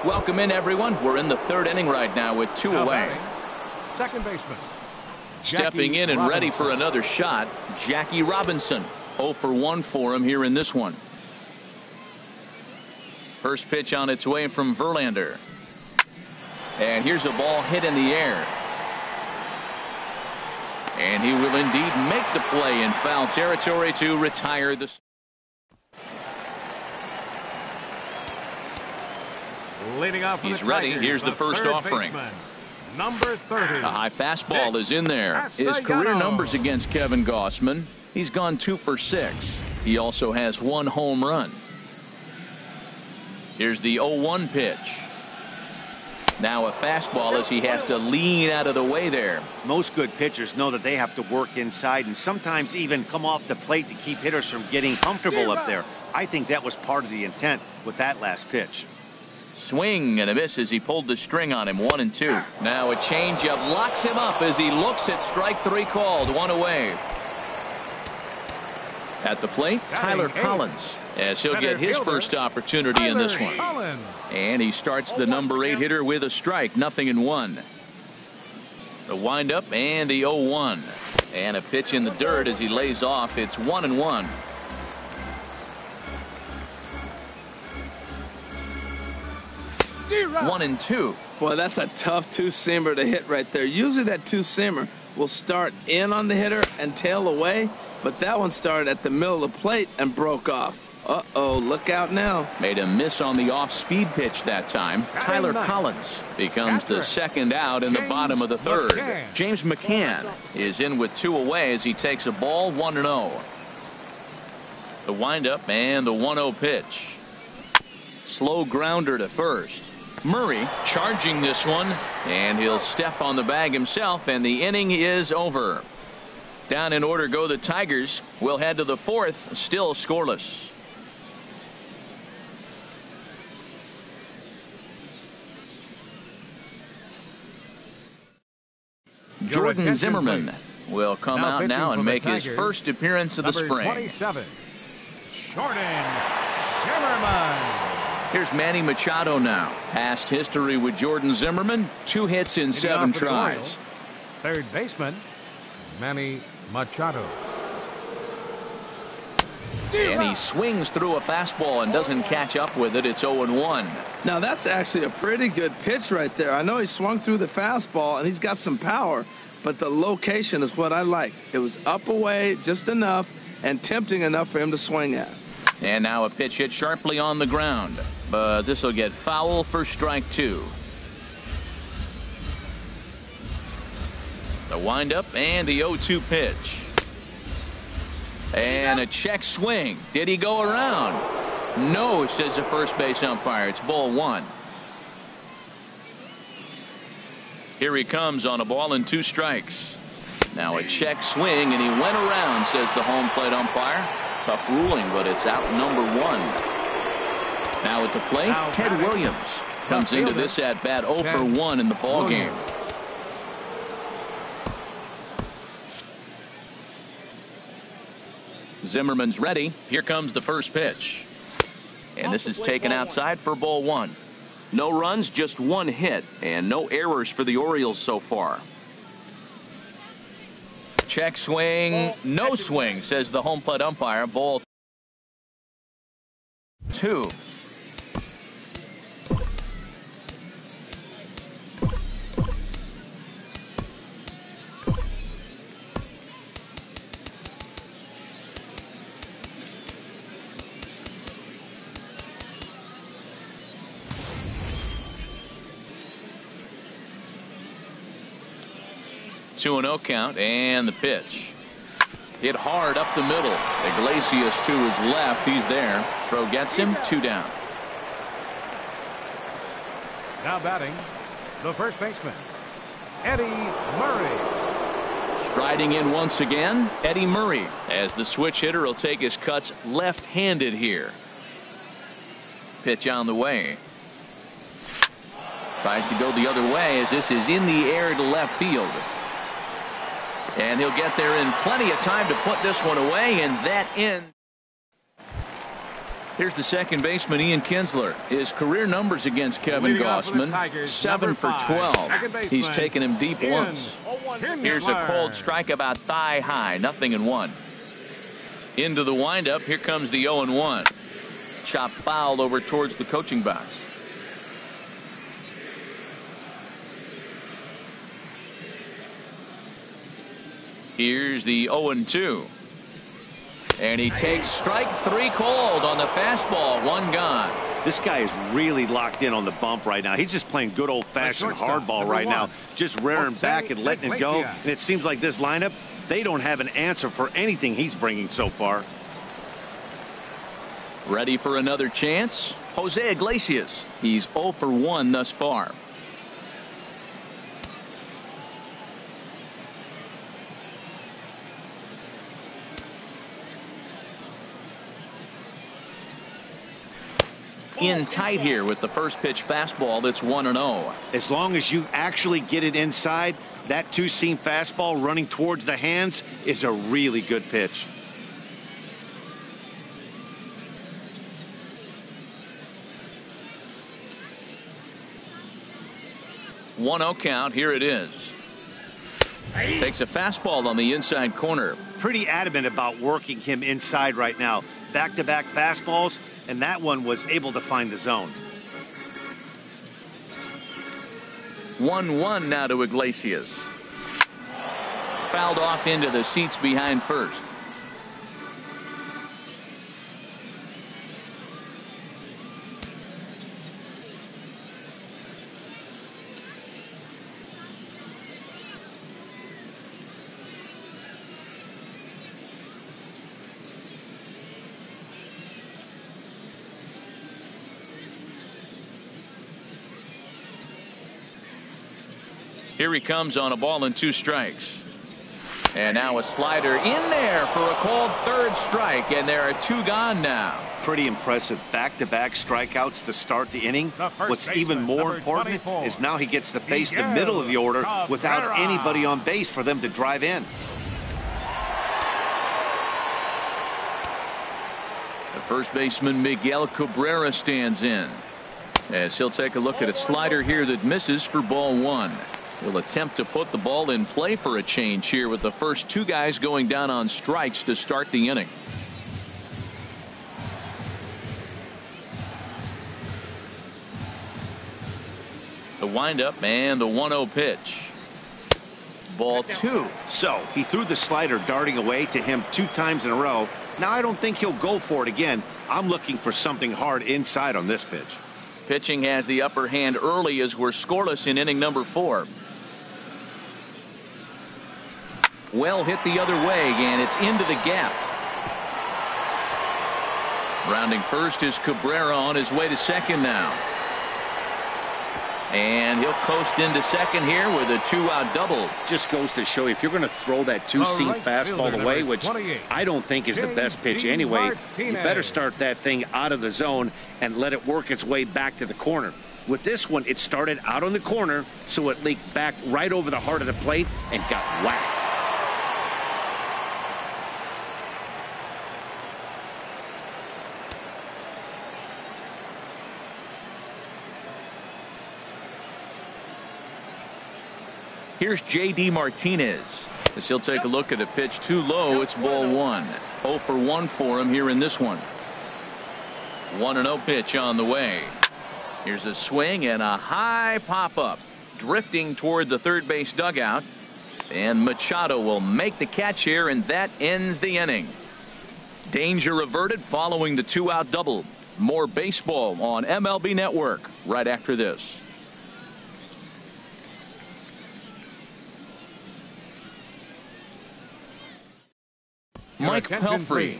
Welcome in, everyone. We're in the third inning right now with two away. Second baseman. Stepping in and ready for another shot, Jackie Robinson. 0 for 1 for him here in this one. First pitch on its way from Verlander. And here's a ball hit in the air. And he will indeed make the play in foul territory to retire the. Leading off. He's ready. Here's the first offering. Number 30. A high fastball is in there. His career numbers against Kevin Gausman. He's gone 2 for 6. He also has 1 home run. Here's the 0-1 pitch. Now a fastball as he has to lean out of the way there. Most good pitchers know that they have to work inside and sometimes even come off the plate to keep hitters from getting comfortable up there. I think that was part of the intent with that last pitch. Swing and a miss as he pulled the string on him. 1-2. Now a changeup locks him up as he looks at strike 3 called. 1 away. At the plate, Tyler Collins, as he'll get his first opportunity in this one. And he starts the number 8 hitter with a strike. 0-1. The windup and the 0-1. And a pitch in the dirt as he lays off. It's 1-1. One and 2. Boy, that's a tough two-seamer to hit right there. Usually that two-seamer will start in on the hitter and tail away, but that one started at the middle of the plate and broke off. Uh-oh, look out now. Made a miss on the off-speed pitch that time. Tyler Collins becomes the second out in the bottom of the third. James McCann is in with 2 away as he takes a ball. 1-0. The windup and the 1-0 pitch. Slow grounder to first. Murray charging this one, and he'll step on the bag himself, and the inning is over. Down in order go the Tigers. We'll head to the 4th, still scoreless. Jordan Zimmerman will come out now and make his first appearance of the spring. 27, Jordan Zimmerman. Here's Manny Machado now. Past history with Jordan Zimmerman, 2 hits in 7 tries. Third baseman, Manny Machado. And he swings through a fastball and doesn't catch up with it. It's 0-1. Now that's actually a pretty good pitch right there. I know he swung through the fastball and he's got some power, but the location is what I like. It was up away just enough and tempting enough for him to swing at. And now a pitch hit sharply on the ground, but this will get foul for strike 2. The windup and the 0-2 pitch. And a check swing. Did he go around? No, says the first base umpire. It's ball 1. Here he comes on a ball and 2 strikes. Now a check swing, and he went around, says the home plate umpire. Tough ruling, but it's out number 1. Now at the plate, Ted Williams comes into this at bat 0 for 1 in the ball game. Zimmerman's ready. Here comes the first pitch. And this is taken outside for ball 1. No runs, just 1 hit, and no errors for the Orioles so far. Check swing, no swing, says the home plate umpire. Ball 2. Two and 0 count, and the pitch. Hit hard up the middle. Iglesias to his left. He's there. Throw gets him. 2 down. Now batting, the first baseman, Eddie Murray. Striding in once again, Eddie Murray, as the switch hitter will take his cuts left-handed here. Pitch on the way. Tries to go the other way as this is in the air to left field. And he'll get there in plenty of time to put this one away, and that ends. Here's the second baseman, Ian Kinsler. His career numbers against Kevin Gausman, 7 for 12. He's taken him deep once. Here's a cold strike about thigh high, 0-1. Into the windup, here comes the 0-1. Chop foul over towards the coaching box. Here's the 0-2. And he takes strike 3 called on the fastball. 1 gone. This guy is really locked in on the bump right now. He's just playing good old-fashioned hardball right now, just rearing back and letting it go. And it seems like this lineup, they don't have an answer for anything he's bringing so far. Ready for another chance? Jose Iglesias. He's 0 for 1 thus far. In tight here with the first pitch fastball that's 1-0. As long as you actually get it inside, that two-seam fastball running towards the hands is a really good pitch. One-0 count. Here it is. Takes a fastball on the inside corner. Pretty adamant about working him inside right now. Back-to-back fastballs, and that one was able to find the zone. 1-1 now to Iglesias. Fouled off into the seats behind first. Here he comes on a ball and 2 strikes. And now a slider in there for a called third strike, and there are 2 gone now. Pretty impressive back-to-back strikeouts to start the inning. What's even more important is now he gets to face the middle of the order without anybody on base for them to drive in. The first baseman Miguel Cabrera stands in, as he'll take a look at a slider here that misses for ball 1. He'll attempt to put the ball in play for a change here with the first 2 guys going down on strikes to start the inning. The windup and the 1-0 pitch. Ball 2. So he threw the slider darting away to him 2 times in a row. Now I don't think he'll go for it again. I'm looking for something hard inside on this pitch. Pitching has the upper hand early as we're scoreless in inning number 4. Well hit the other way, and it's into the gap. Rounding first is Cabrera on his way to second now. And he'll coast into second here with a 2-out double. Just goes to show you, if you're going to throw that two-seam fastball away, which I don't think is the best pitch anyway, you better start that thing out of the zone and let it work its way back to the corner. With this one, it started out on the corner, so it leaked back right over the heart of the plate and got whacked. Here's J.D. Martinez as he'll take a look at a pitch too low. It's ball 1. 0 for 1 for him here in this one. 1-0 pitch on the way. Here's a swing and a high pop up, drifting toward the third base dugout, and Machado will make the catch here, and that ends the inning. Danger averted following the 2-out double. More baseball on MLB Network right after this. Mike Pelfrey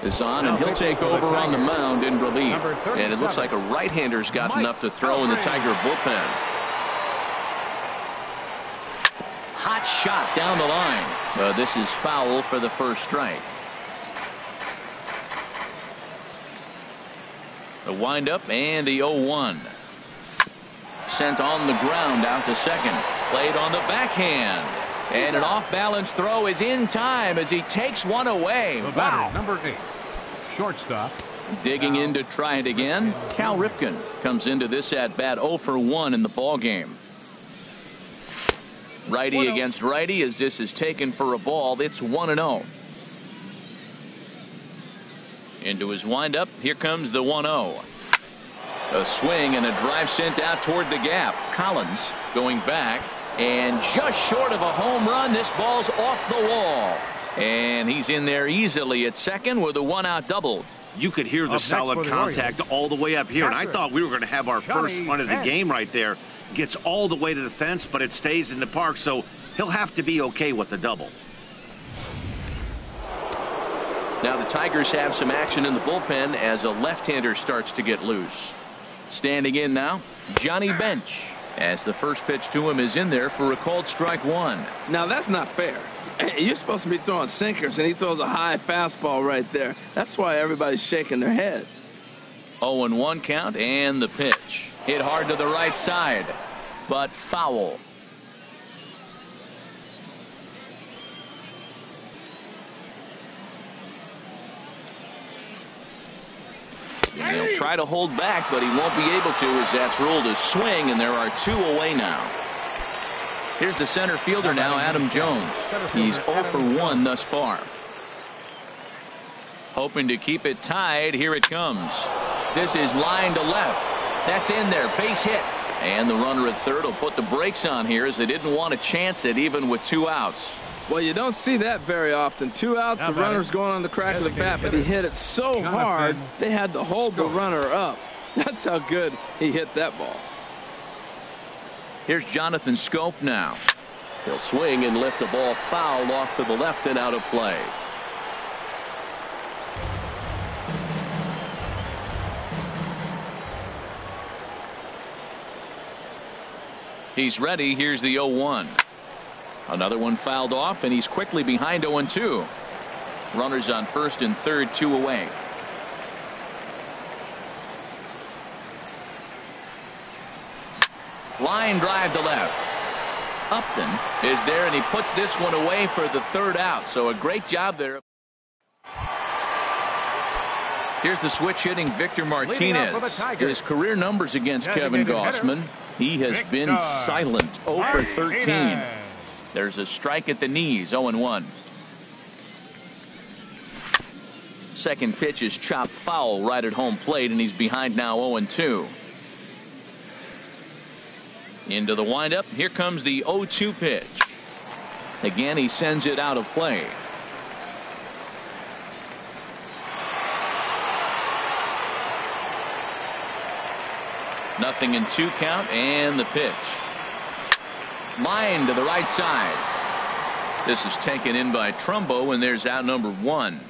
is on, and he'll take over on the mound in relief. And it looks like a right-hander's got enough to throw in the Tiger bullpen. Hot shot down the line. This is foul for the first strike. The windup and the 0-1. Sent on the ground out to second. Played on the backhand. And an off-balance throw is in time as he takes one away. The batter, number 8, shortstop, Digging in to try it again. Cal Ripken comes into this at bat 0 for 1 in the ball game. Righty against righty as this is taken for a ball. It's 1-0. Into his windup. Here comes the 1-0. A swing and a drive sent out toward the gap. Collins going back and just short of a home run. This ball's off the wall. And he's in there easily at second with a 1-out double. You could hear the solid contact all the way up here, and I thought we were going to have our first run of the game right there. Gets all the way to the fence, but it stays in the park, so he'll have to be okay with the double. Now the Tigers have some action in the bullpen as a left-hander starts to get loose. Standing in now, Johnny Bench, as the first pitch to him is in there for a called strike one. Now that's not fair. You're supposed to be throwing sinkers, and he throws a high fastball right there. That's why everybody's shaking their head. 0-1 count, and the pitch. Hit hard to the right side, but foul. And he'll try to hold back, but he won't be able to as that's ruled a swing, and there are 2 away now. Here's the center fielder now, Adam Jones. He's 0 for 1 thus far. Hoping to keep it tied. Here it comes. This is line to left. That's in there. Base hit. And the runner at third will put the brakes on here as they didn't want to chance it even with 2 outs. Well, you don't see that very often. 2 outs, the runner's going on the crack of the bat, but he hit it so hard they had to hold the runner up. That's how good he hit that ball. Here's Jonathan Scope now. He'll swing and lift the ball foul off to the left and out of play. He's ready. Here's the 0-1. Another one fouled off, and he's quickly behind 0-2. Runners on first and third, 2 away. Line drive to left. Upton is there, and he puts this one away for the 3rd out. So a great job there. Here's the switch hitting Victor Martinez. His career numbers against Kevin Gossman. He has been silent. 0 for 13. There's a strike at the knees. 0-1. Second pitch is chopped foul right at home plate, and he's behind now 0-2. Into the windup. Here comes the 0-2 pitch. Again, he sends it out of play. Nothing in 2 count, and the pitch. Line to the right side. This is taken in by Trumbo, and there's out number 1.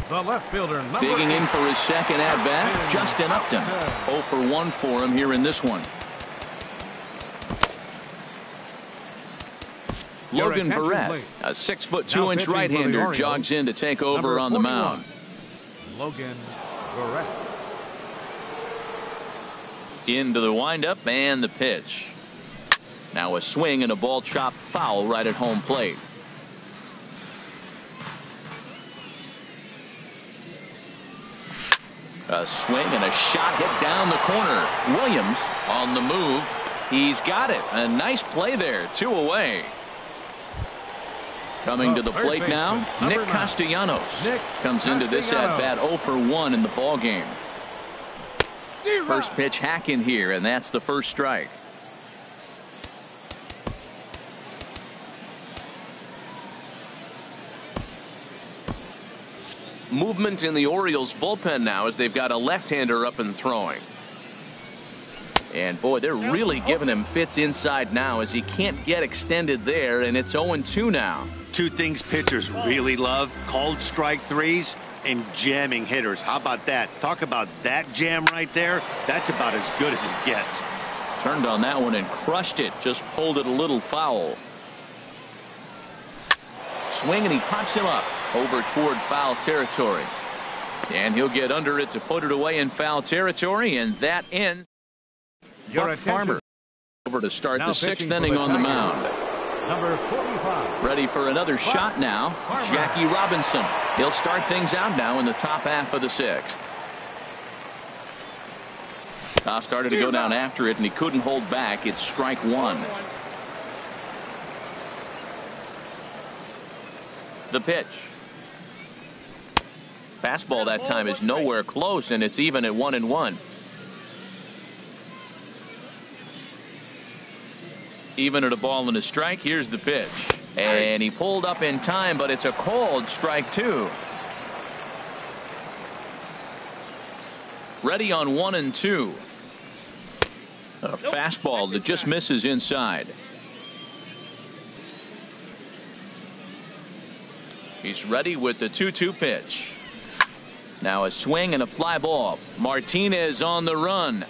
The left fielder, digging in for his second at bat, Justin Upton. 0 for 1 for him here in this one. Logan Verrett, a 6'2" right-hander, jogs in to take over on the mound. Logan Verrett. Into the windup and the pitch. Now a swing and a ball chopped foul right at home plate. A swing and a shot hit down the corner. Williams on the move. He's got it. A nice play there. 2 away. Coming to the plate now, Nick Castellanos comes into this at bat 0 for 1 in the ball game. First pitch hack in here, and that's the first strike. Movement in the Orioles bullpen now as they've got a left-hander up and throwing. And boy, they're really giving him fits inside now as he can't get extended there, and it's 0-2 now. 2 things pitchers really love: called strike threes and jamming hitters. How about that? Talk about that jam right there. That's about as good as it gets. Turned on that one and crushed it. Just pulled it a little foul. Swing, and he pops him up over toward foul territory. And he'll get under it to put it away in foul territory, and that ends. Buck Farmer over to start the 6th inning on the mound. number 45. Ready for another shot now. Jackie Robinson. He'll start things out now in the top half of the sixth. Toss started to go down after it, and he couldn't hold back. It's strike one. The pitch. Fastball that time is nowhere close, and it's even at 1-1. Even at a ball and a strike. Here's the pitch. And he pulled up in time, but it's a called strike two. Ready on 1-2. A fastball that just misses inside. He's ready with the 2-2 pitch. Now a swing and a fly ball. Martinez on the run,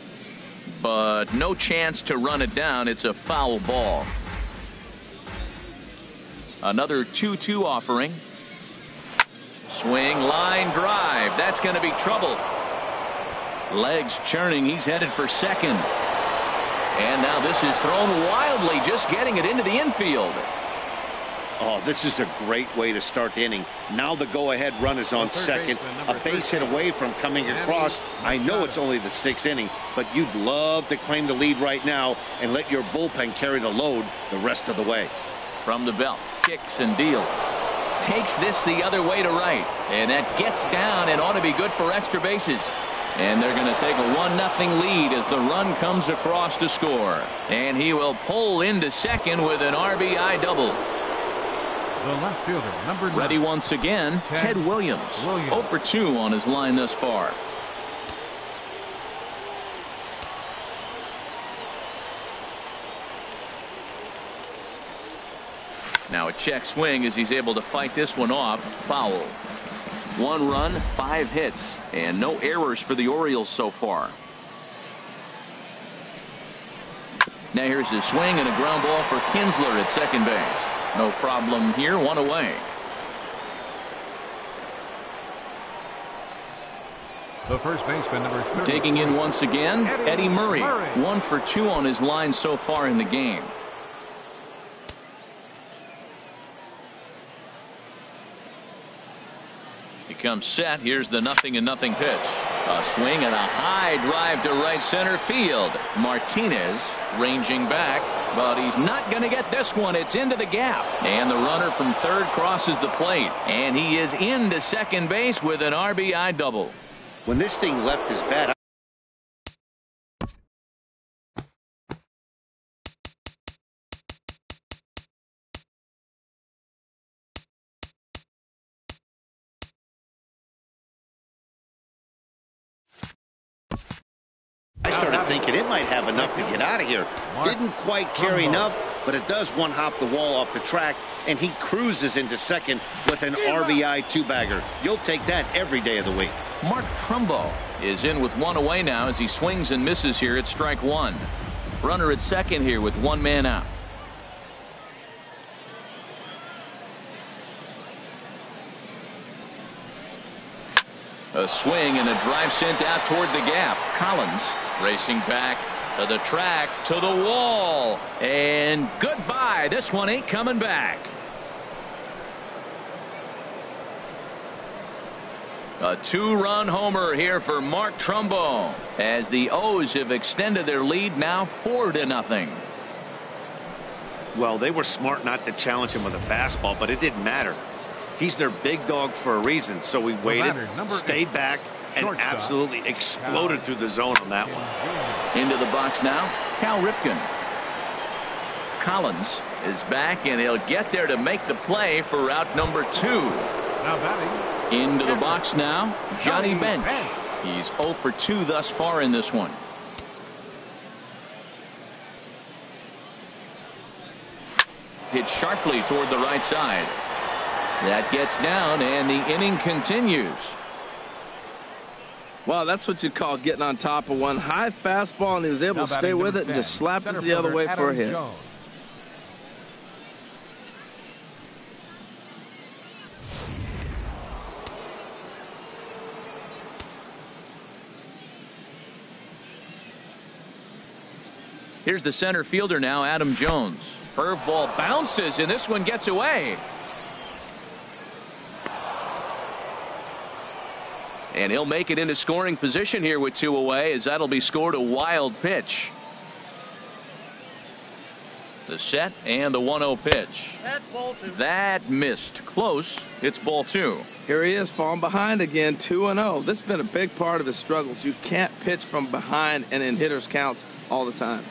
but no chance to run it down. It's a foul ball. Another 2-2 offering. Swing, line drive. That's going to be trouble. Legs churning. He's headed for second. And now this is thrown wildly, just getting it into the infield. Oh, this is a great way to start the inning. Now the go-ahead run is on second. A base hit away from coming across. I know it's only the sixth inning, but you'd love to claim the lead right now and let your bullpen carry the load the rest of the way. From the belt, kicks and deals. Takes this the other way to right. And that gets down and ought to be good for extra bases. And they're going to take a 1-0 lead as the run comes across to score. And he will pull into second with an RBI double. The left fielder, number 9. Ready once again, Ted Williams. 0 for 2 on his line thus far. Now a check swing as he's able to fight this one off. Foul. 1 run, 5 hits, and no errors for the Orioles so far. Now here's a swing and a ground ball for Kinsler at second base. No problem here, 1 away. The first baseman, number 30. Taking in once again, Eddie Murray. 1 for 2 on his line so far in the game. He comes set. Here's the 0-0 pitch. A swing and a high drive to right center field. Martinez ranging back, but he's not going to get this one. It's into the gap. And the runner from third crosses the plate. And he is into second base with an RBI double. When this thing left his bat, I started thinking it might have enough to get out of here. Didn't quite carry enough, but it does one-hop the wall off the track, and he cruises into second with an RBI two-bagger. You'll take that every day of the week. Mark Trumbo is in with 1 away now as he swings and misses here at strike 1. Runner at second here with 1 man out. A swing and a drive sent out toward the gap. Collins racing back to the track, to the wall, and goodbye. This one ain't coming back. A 2-run homer here for Mark Trumbo as the O's have extended their lead now 4-0. Well, they were smart not to challenge him with a fastball, but it didn't matter. He's their big dog for a reason, so we waited, stayed back, and absolutely exploded through the zone on that one. Into the box now, Cal Ripken. Collins is back, and he'll get there to make the play for out number 2. Now batting. Into the box now, Johnny Bench. He's 0 for 2 thus far in this one. Hit sharply toward the right side. That gets down, and the inning continues. Well, that's what you call getting on top of one. High fastball, and he was able to stay with it and just slap it the other way for a hit. Here's the center fielder now, Adam Jones. Curveball bounces, and this one gets away. And he'll make it into scoring position here with 2 away, as that'll be scored a wild pitch. The set and the 1-0 pitch. That's ball 2. That missed. Close. It's ball 2. Here he is, falling behind again, 2-0. This has been a big part of his struggles. You can't pitch from behind and in hitters' counts all the time.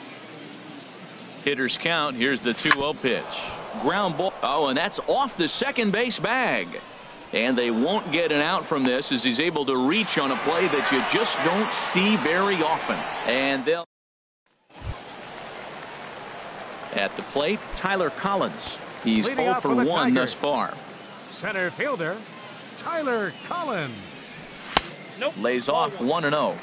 Hitters count. Here's the 2-0 pitch. Ground ball. Oh, and that's off the second base bag. And they won't get an out from this, as he's able to reach on a play that you just don't see very often. And they'll. At the plate, Tyler Collins. He's 0 for 1 thus far. Center fielder, Tyler Collins. Nope. Lays off 1-0.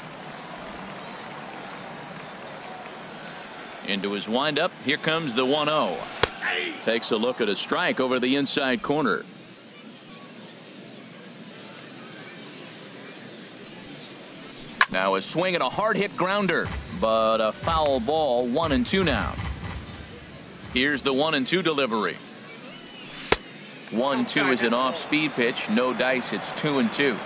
Into his windup. Here comes the 1-0. Takes a look at a strike over the inside corner. Now a swing and a hard hit grounder, but a foul ball. 1-2 now. Here's the 1-2 delivery. 1-2 is an off-speed pitch. No dice. It's 2-2.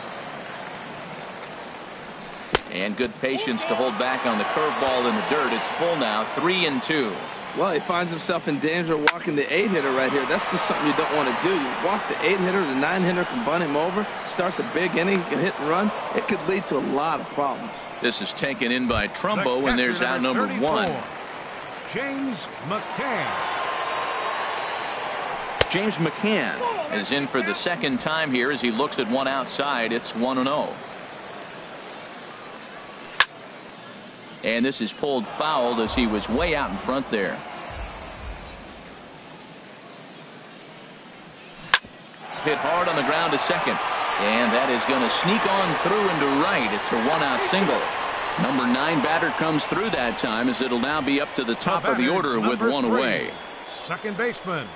And good patience to hold back on the curveball in the dirt. It's full now. 3-2. Well, he finds himself in danger of walking the 8-hitter right here. That's just something you don't want to do. You walk the 8-hitter, the 9-hitter can bunt him over. Starts a big inning, can hit and run. It could lead to a lot of problems. This is taken in by Trumbo, and there's out number 1. James McCann. James McCann is in for the second time here as he looks at one outside. It's 1-0. And this is pulled foul as he was way out in front there. Hit hard on the ground to second. And that is going to sneak on through into right. It's a 1-out single. Number 9 batter comes through that time, as it'll now be up to the top of the order with 1 away. Second baseman,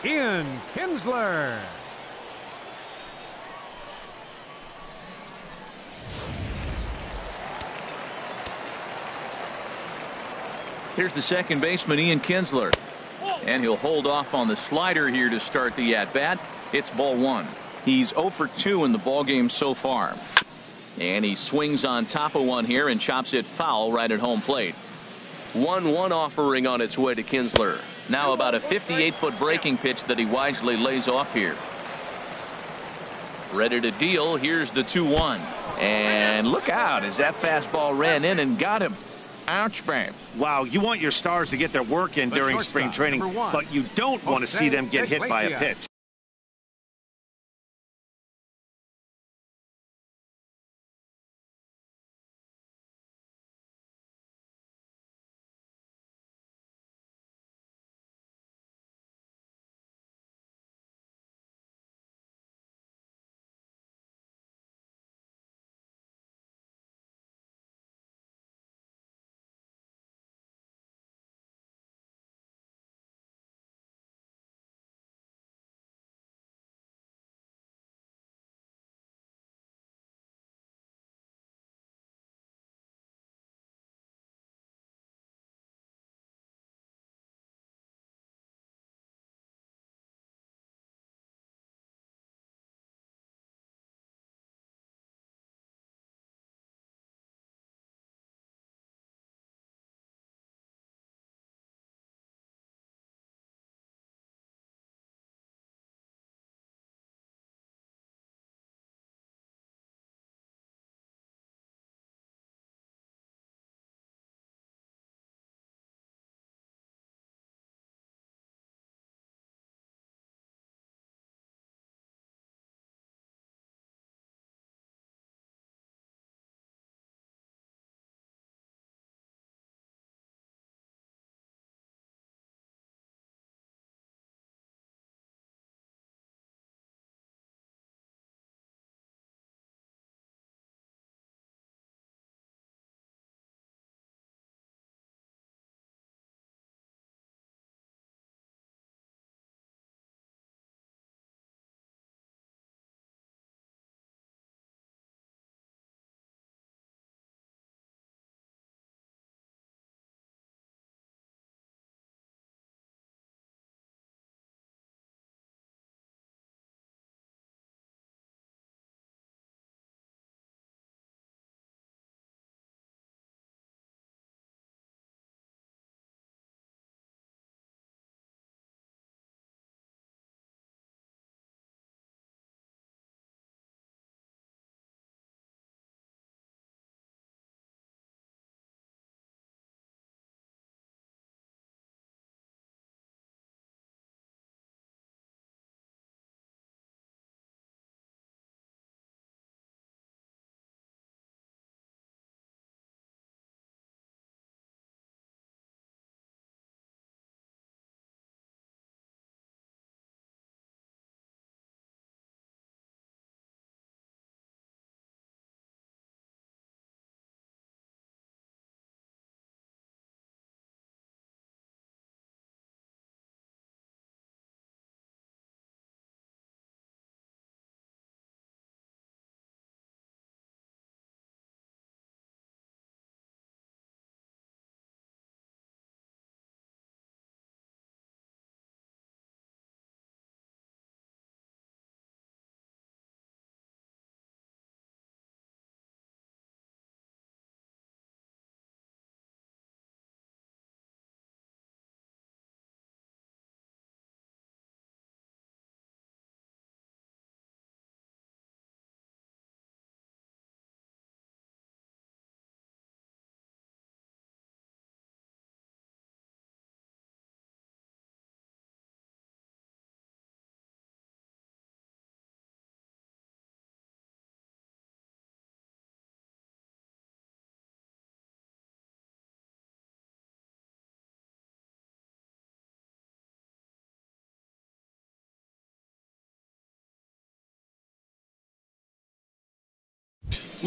Ian Kinsler. Here's the second baseman, Ian Kinsler. And he'll hold off on the slider here to start the at-bat. It's ball 1. He's 0 for 2 in the ballgame so far. And he swings on top of one here and chops it foul right at home plate. 1-1 offering on its way to Kinsler. Now about a 58-foot breaking pitch that he wisely lays off here. Ready to deal. Here's the 2-1. And look out as that fastball ran in and got him. Ouch, babe. Wow, you want your stars to get their work in during spring training, but you don't want to see them get hit by a pitch.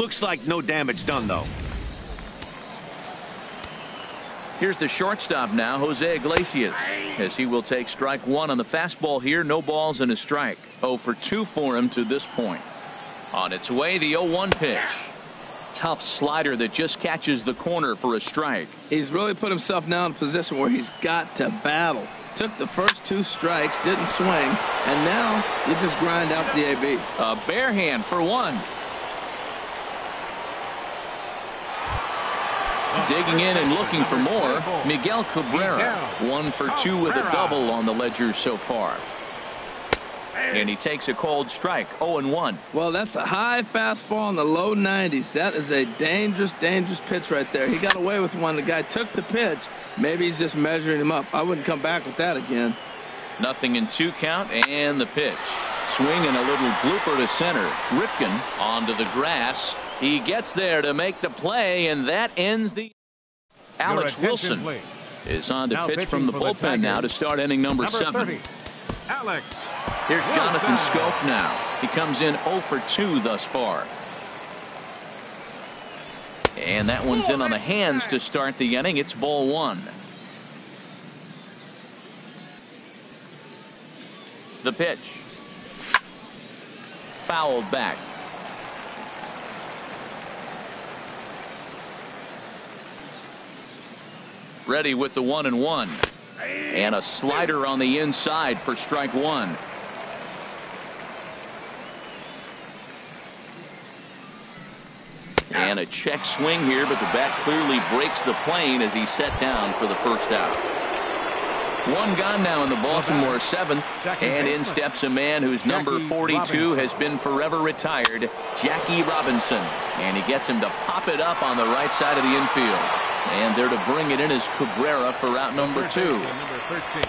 Looks like no damage done, though. Here's the shortstop now, Jose Iglesias, as he will take strike one on the fastball here. No balls and a strike. 0 for 2 for him to this point. On its way, the 0-1 pitch. Tough slider that just catches the corner for a strike. He's really put himself now in a position where he's got to battle. Took the first 2 strikes, didn't swing, and now you just grind out the AB. A bare hand for 1. Digging in and looking for more, Miguel Cabrera. 1 for 2 with a double on the ledger so far. And he takes a cold strike, 0-1. Well, that's a high fastball in the low 90s. That is a dangerous, dangerous pitch right there. He got away with one. The guy took the pitch. Maybe he's just measuring him up. I wouldn't come back with that again. 0-2 count, and the pitch. Swinging a little blooper to center. Ripken onto the grass. He gets there to make the play, and that ends the... Alex Wilson is on to pitch from the bullpen now to start inning number 7. 30, Alex. Here's Jonathan Scope now. He comes in 0 for 2 thus far. And that one's in on the hands to start the inning. It's ball 1. The pitch. Fouled back. Ready with the 1-1. And a slider on the inside for strike 1. And a check swing here, but the bat clearly breaks the plane as he's set down for the first out. 1 gone now in the Baltimore 7th, and in steps a man whose number 42 has been forever retired, Jackie Robinson. And he gets him to pop it up on the right side of the infield. And there to bring it in is Cabrera for out number 2. Number 13,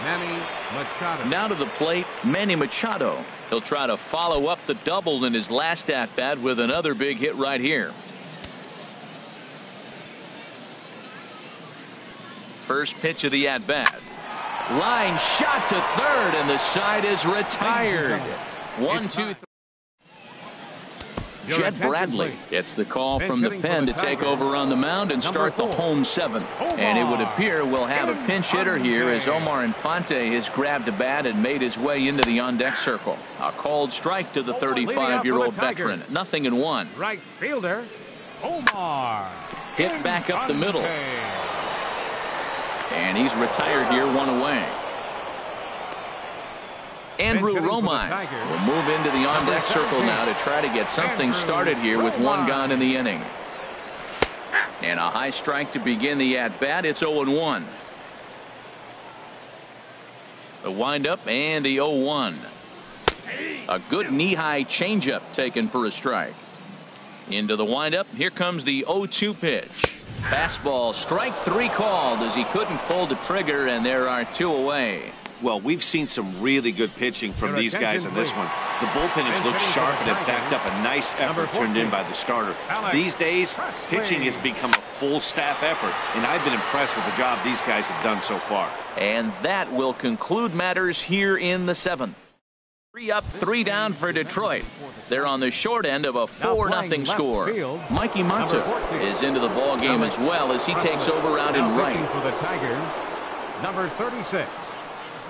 Manny Machado. Now to the plate, Manny Machado. He'll try to follow up the double in his last at-bat with another big hit right here. First pitch of the at-bat. Line shot to third, and the side is retired. 1-2-3. Jed Bradley gets the call from the pen to take over on the mound and start the home 7th. And it would appear we'll have a pinch hitter here as Omar Infante has grabbed a bat and made his way into the on-deck circle. A called strike to the 35-year-old veteran. 0-1. Right fielder, Omar. Hit back up the middle. And he's retired here, 1 away. Andrew Romine will move into the on-deck circle now to try to get something started here with 1 gone in the inning. And a high strike to begin the at-bat. It's 0-1. The windup and the 0-1. A good knee-high changeup taken for a strike. Into the windup. Here comes the 0-2 pitch. Fastball, strike 3 called as he couldn't pull the trigger, and there are 2 away. Well, we've seen some really good pitching from these guys in this one. The bullpen has looked sharp and have backed up a nice effort turned in by the starter. These days, pitching has become a full staff effort, and I've been impressed with the job these guys have done so far. And that will conclude matters here in the 7th. 3 up, 3 down for Detroit. They're on the short end of a 4-0 score. Mikey Monta is into the ball game as well as he takes over out in right. For the Tigers, number 36.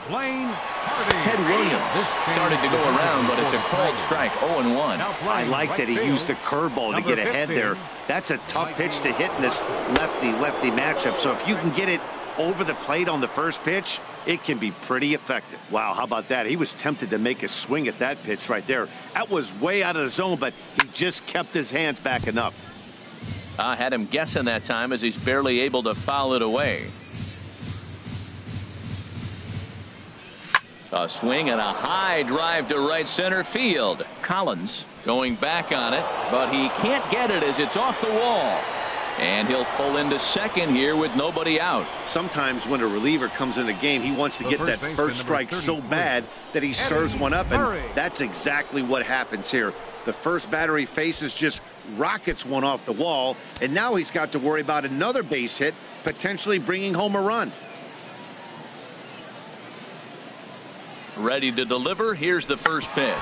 Ted Williams started to go around, but it's a called strike. 0-1. I like that he used the curveball to get ahead there. That's a tough pitch to hit in this lefty-lefty matchup. So if you can get it over the plate on the first pitch, it can be pretty effective. Wow, how about that? He was tempted to make a swing at that pitch right there. That was way out of the zone, but he just kept his hands back enough. I had him guessing that time as he's barely able to foul it away. A swing and a high drive to right center field. Collins going back on it, but he can't get it as it's off the wall. And he'll pull into second here with nobody out. Sometimes when a reliever comes in the game, he wants to get that first strike so bad that he serves one up, and that's exactly what happens here. The first batter he faces just rockets one off the wall, and now he's got to worry about another base hit, potentially bringing home a run. Ready to deliver. Here's the first pitch.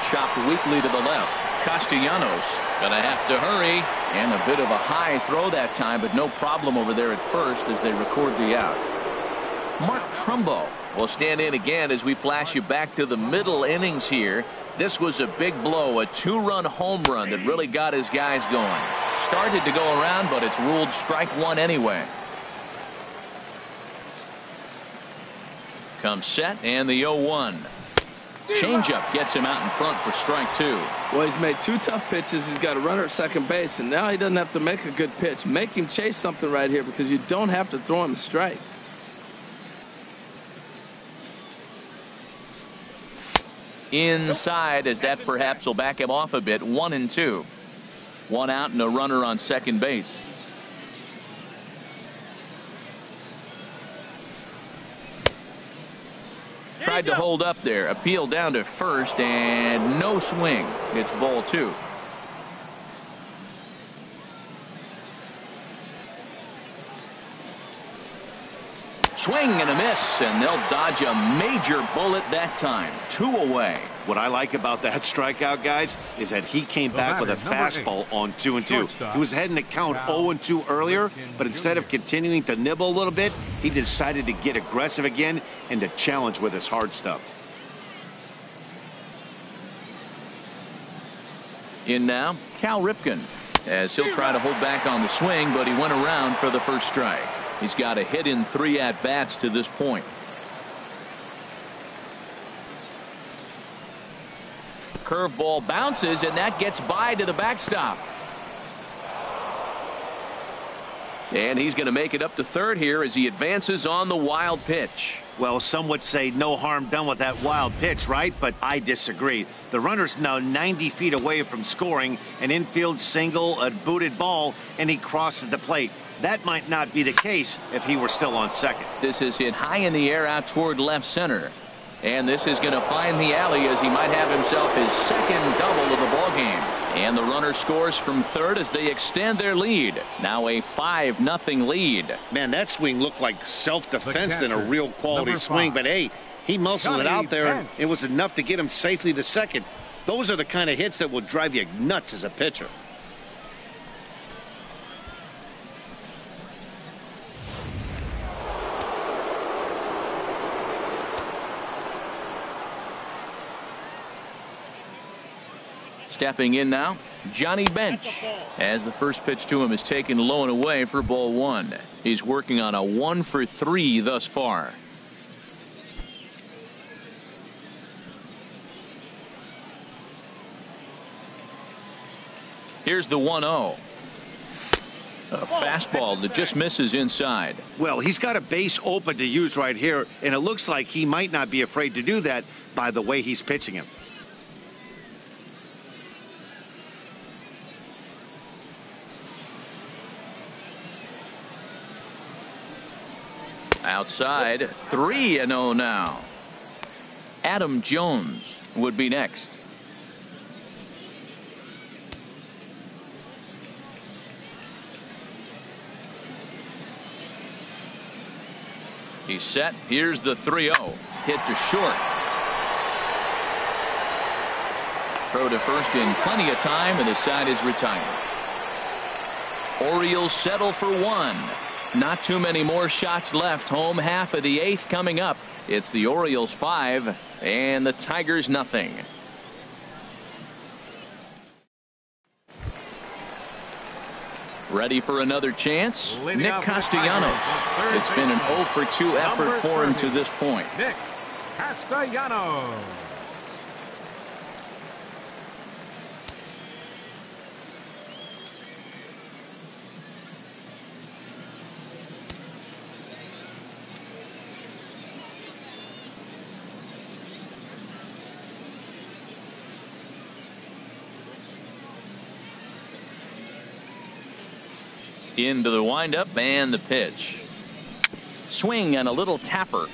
Chopped weakly to the left. Castellanos gonna have to hurry, and a bit of a high throw that time, but no problem over there at first as they record the out. Mark Trumbo will stand in again as we flash you back to the middle innings here. This was a big blow, a 2-run home run that really got his guys going. Started to go around, but it's ruled strike one anyway. Comes set, and the 0-1. Changeup gets him out in front for strike two. Well, he's made 2 tough pitches. He's got a runner at second base, and now he doesn't have to make a good pitch. Make him chase something right here because you don't have to throw him a strike. Inside, as that perhaps will back him off a bit. 1-2. 1 out and a runner on second base. Tried to hold up there. Appeal down to first, and no swing. It's ball 2. Swing and a miss, and they'll dodge a major bullet that time. 2 away. What I like about that strikeout, guys, is that he came back with a fastball on 2-2. He was heading to count 0-2 earlier, but instead of continuing to nibble a little bit, he decided to get aggressive again and to challenge with his hard stuff. In now, Cal Ripken, as he'll try to hold back on the swing, but he went around for the first strike. He's got a hit in 3 at-bats to this point. Curveball bounces, and that gets by to the backstop. And he's going to make it up to third here as he advances on the wild pitch. Well, some would say no harm done with that wild pitch, right? But I disagree. The runner's now 90 feet away from scoring, an infield single, a booted ball, and he crosses the plate. That might not be the case if he were still on second. This is hit high in the air out toward left center. And this is going to find the alley as he might have himself his second double of the ballgame. And the runner scores from third as they extend their lead. Now a 5-0 lead. Man, that swing looked like self-defense than a real quality swing. But, hey, he muscled it out there, and it was enough to get him safely to second. Those are the kind of hits that will drive you nuts as a pitcher. Stepping in now, Johnny Bench, as the first pitch to him is taken low and away for ball 1. He's working on a 1-for-3 thus far. Here's the 1-0. A fastball that just misses inside. Well, he's got a base open to use right here, and it looks like he might not be afraid to do that by the way he's pitching him. Outside, 3-0 now. Adam Jones would be next. He's set. Here's the 3-0. Hit to short. Throw to first in plenty of time, and the side is retired. Orioles settle for 1. Not too many more shots left. Home half of the 8th coming up. It's the Orioles 5 and the Tigers nothing. Ready for another chance? Nick Castellanos. It's been an 0-for-2 effort for him to this point. Nick Castellanos. Into the windup and the pitch. Swing and a little tapper.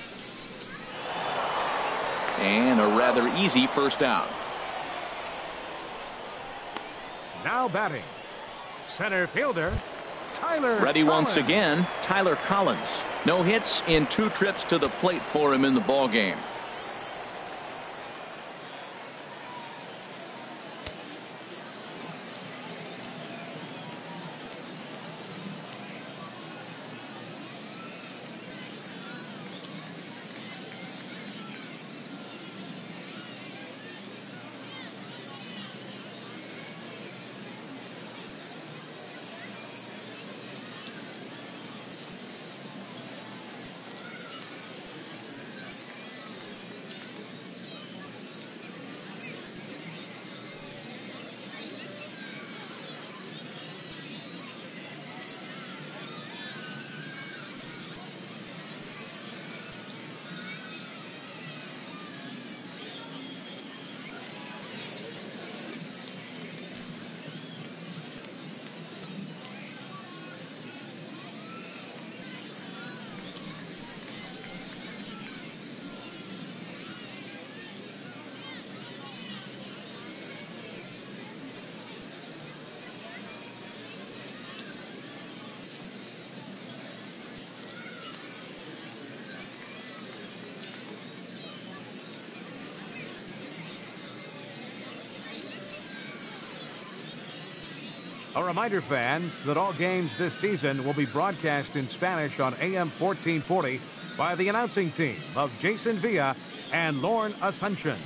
And a rather easy first out. Now batting, center fielder Tyler Ready Collins. once again, Tyler Collins. No hits in 2 trips to the plate for him in the ballgame. A reminder, fans, that all games this season will be broadcast in Spanish on AM 1440 by the announcing team of Jason Villa and Lorne Asuncion.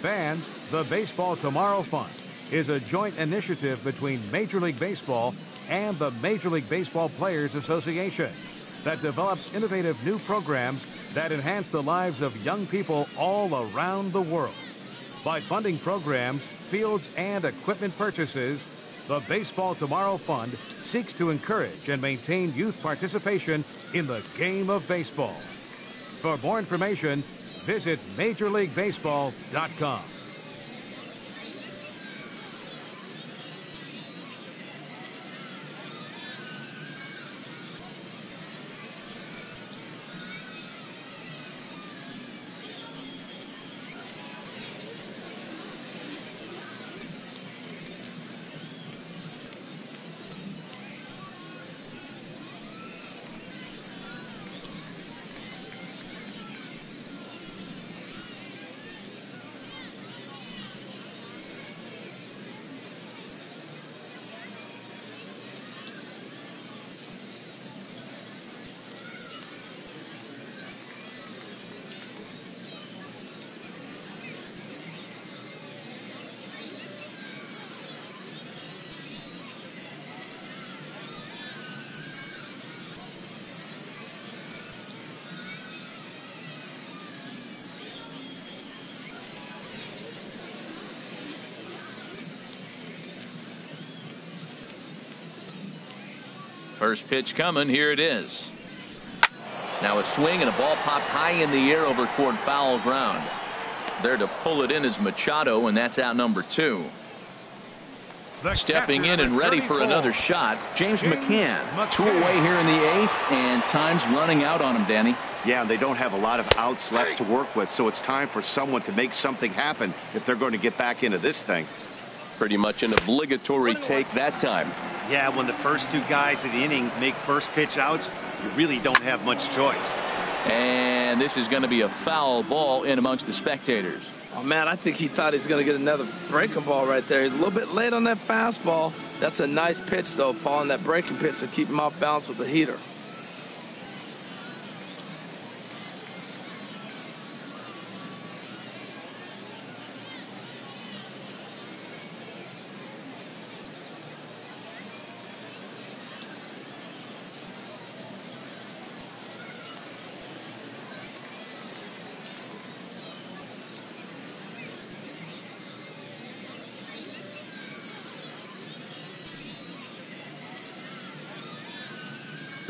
Fans, the Baseball Tomorrow Fund is a joint initiative between Major League Baseball and the Major League Baseball Players Association that develops innovative new programs that enhance the lives of young people all around the world. By funding programs, fields, and equipment purchases, the Baseball Tomorrow Fund seeks to encourage and maintain youth participation in the game of baseball. For more information, visit MajorLeagueBaseball.com. First pitch coming. Here it is. Now a swing and a ball popped high in the air over toward foul ground. There to pull it in is Machado, and that's out number 2. Stepping in and ready for another shot, James McCann. 2 away here in the 8th, and time's running out on him, Danny. Yeah, they don't have a lot of outs left to work with, so it's time for someone to make something happen if they're going to get back into this thing. Pretty much an obligatory take that time. Yeah, when the first 2 guys of the inning make first pitch outs, you really don't have much choice. And this is going to be a foul ball in amongst the spectators. Oh, man, I think he thought he was going to get another breaking ball right there. He's a little bit late on that fastball. That's a nice pitch, though, following that breaking pitch to keep him off balance with the heater.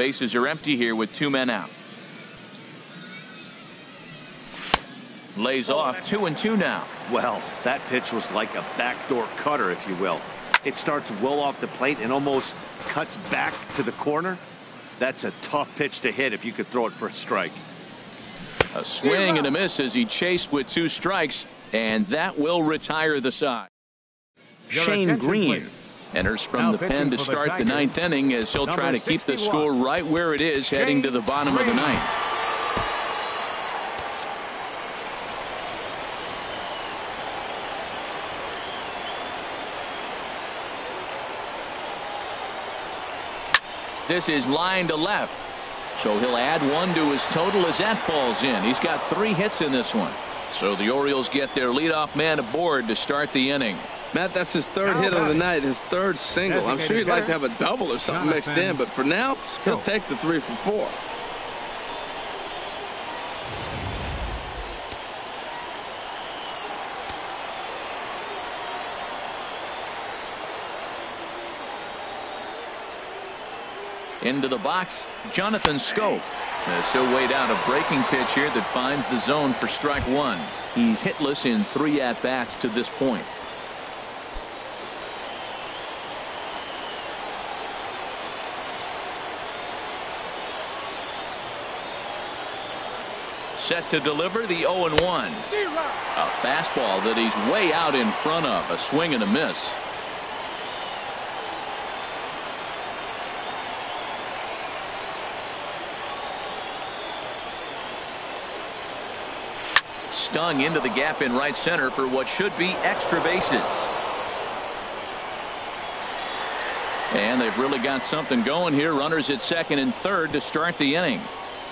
Bases are empty here with 2 men out. Lays off 2-2 now. Well, that pitch was like a backdoor cutter, if you will. It starts well off the plate and almost cuts back to the corner. That's a tough pitch to hit if you could throw it for a strike. A swing and a miss as he chased with 2 strikes, and that will retire the side. Shane Green enters from the pen to start the 9th inning as he'll try to keep the score right where it is heading to the bottom of the 9th. This is line to left. So he'll add 1 to his total as that falls in. He's got 3 hits in this one. So the Orioles get their leadoff man aboard to start the inning. Matt, that's his 3rd hit of the night, his 3rd single. I'm sure he'd like to have a double or something mixed in, but for now, he'll take the 3 for 4. Into the box, Jonathan Scope. He'll wait out a breaking pitch here that finds the zone for strike 1. He's hitless in 3 at-bats to this point. Set to deliver the 0-1. A fastball that he's way out in front of. A swing and a miss. Stung into the gap in right center for what should be extra bases. And they've really got something going here. Runners at 2nd and 3rd to start the inning.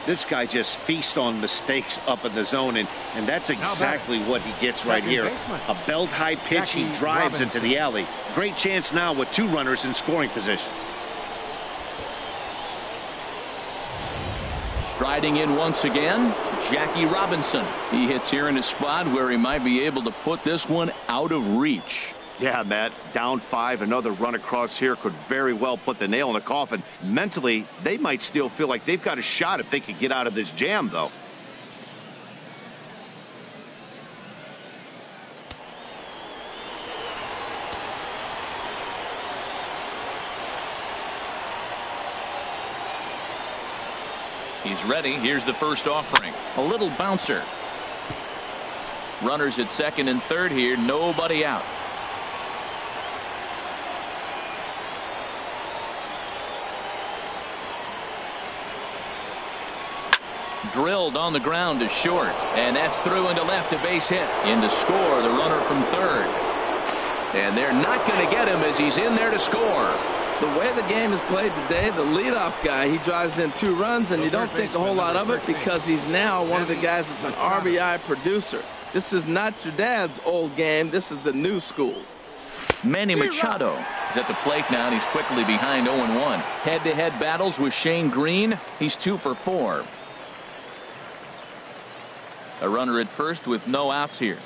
This guy just feasts on mistakes up in the zone, and that's exactly what he gets right here. A belt high pitch, he drives into the alley. Great chance now with 2 runners in scoring position. Striding in once again, Jackie Robinson. He hits here in a spot where he might be able to put this one out of reach. Yeah, Matt, down 5, another run across here could very well put the nail in the coffin. Mentally, they might still feel like they've got a shot if they could get out of this jam, though. He's ready. Here's the first offering. A little bouncer. Runners at 2nd and 3rd here. Nobody out. Drilled on the ground to short. And that's through into left, a base hit. In to score, the runner from 3rd. And they're not going to get him as he's in there to score. The way the game is played today, the leadoff guy, he drives in 2 runs, and you don't think a whole lot of it because he's now one of the guys that's an RBI producer. This is not your dad's old game. This is the new school. Manny Machado is at the plate now, and he's quickly behind 0-1. Head-to-head battles with Shane Green. He's 2 for 4. A runner at first with no outs here.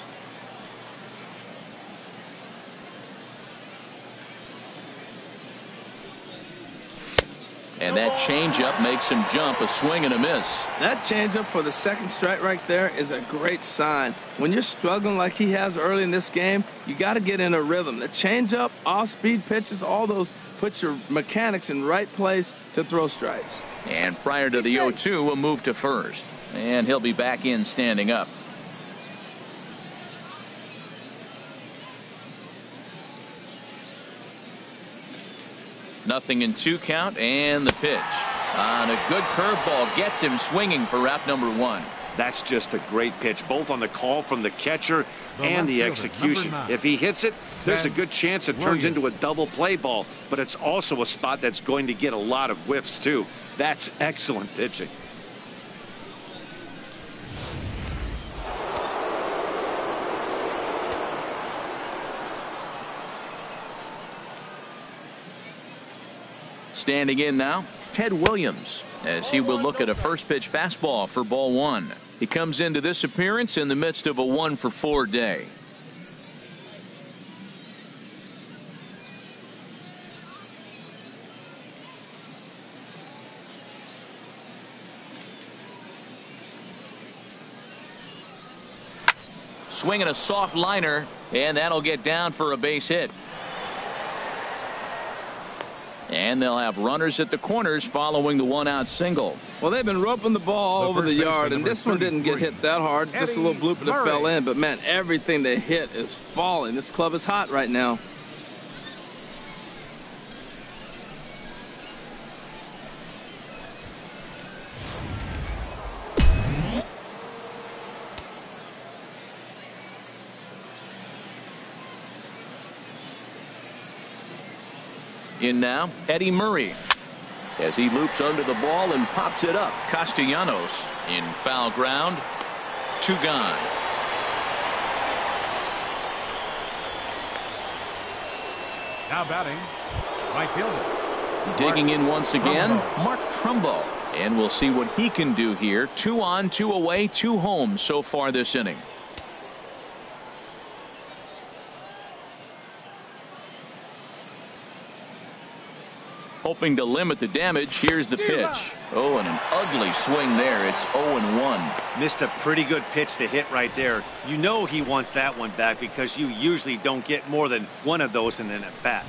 And that changeup makes him jump. A swing and a miss. That changeup for the 2nd strike right there is a great sign. When you're struggling like he has early in this game, you got to get in a rhythm. The changeup, off-speed pitches, all those put your mechanics in right place to throw strikes. And prior to the 0-2, a move to first. And he'll be back in standing up. Nothing in 2 count, and the pitch. On a good curveball gets him swinging for out number 1. That's just a great pitch, both on the call from the catcher and the execution. If he hits it, there's a good chance it turns into a double play ball, but it's also a spot that's going to get a lot of whiffs too. That's excellent pitching. Standing in now, Ted Williams, as he will look at a first pitch fastball for ball 1. He comes into this appearance in the midst of a 1 for 4 day. swinging a soft liner, and that'll get down for a base hit. And they'll have runners at the corners following the one-out single. Well, they've been roping the ball all over the yard, and this one didn't get hit that hard. Just a little blooper that fell in. But, man, everything they hit is falling. This club is hot right now. In now, Eddie Murray. As he loops under the ball and pops it up. Castellanos in foul ground. 2 gone. Now batting, right fielder. Digging in once again, Mark Trumbo. And we'll see what he can do here. 2 on, 2 away, 2 home so far this inning. Hoping to limit the damage. Here's the pitch. Oh, and an ugly swing there. It's 0-1. Missed a pretty good pitch to hit right there. You know he wants that one back because you usually don't get more than one of those in an at-bat.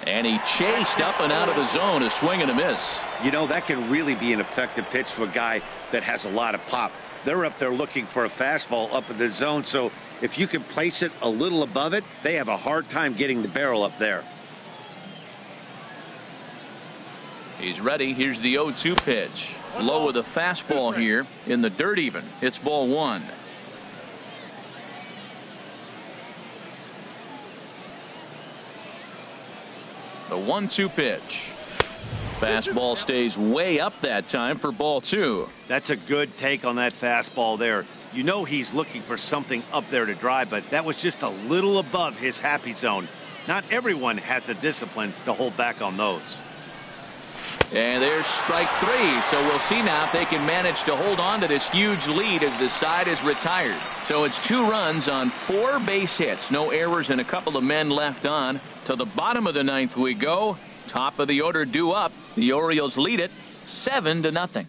And he chased up and out of the zone. A swing and a miss. You know, that can really be an effective pitch to a guy that has a lot of pop. They're up there looking for a fastball up in the zone, so if you can place it a little above it, they have a hard time getting the barrel up there. He's ready. Here's the 0-2 pitch. Low with a fastball here in the dirt even. It's ball 1. The 1-2 pitch. Fastball stays way up that time for ball 2. That's a good take on that fastball there. You know he's looking for something up there to drive, but that was just a little above his happy zone. Not everyone has the discipline to hold back on those. And there's strike 3. So we'll see now if they can manage to hold on to this huge lead as the side is retired. So it's 2 runs on 4 base hits. No errors and a couple of men left on. To the bottom of the 9th we go. Top of the order due up. The Orioles lead it 7-0.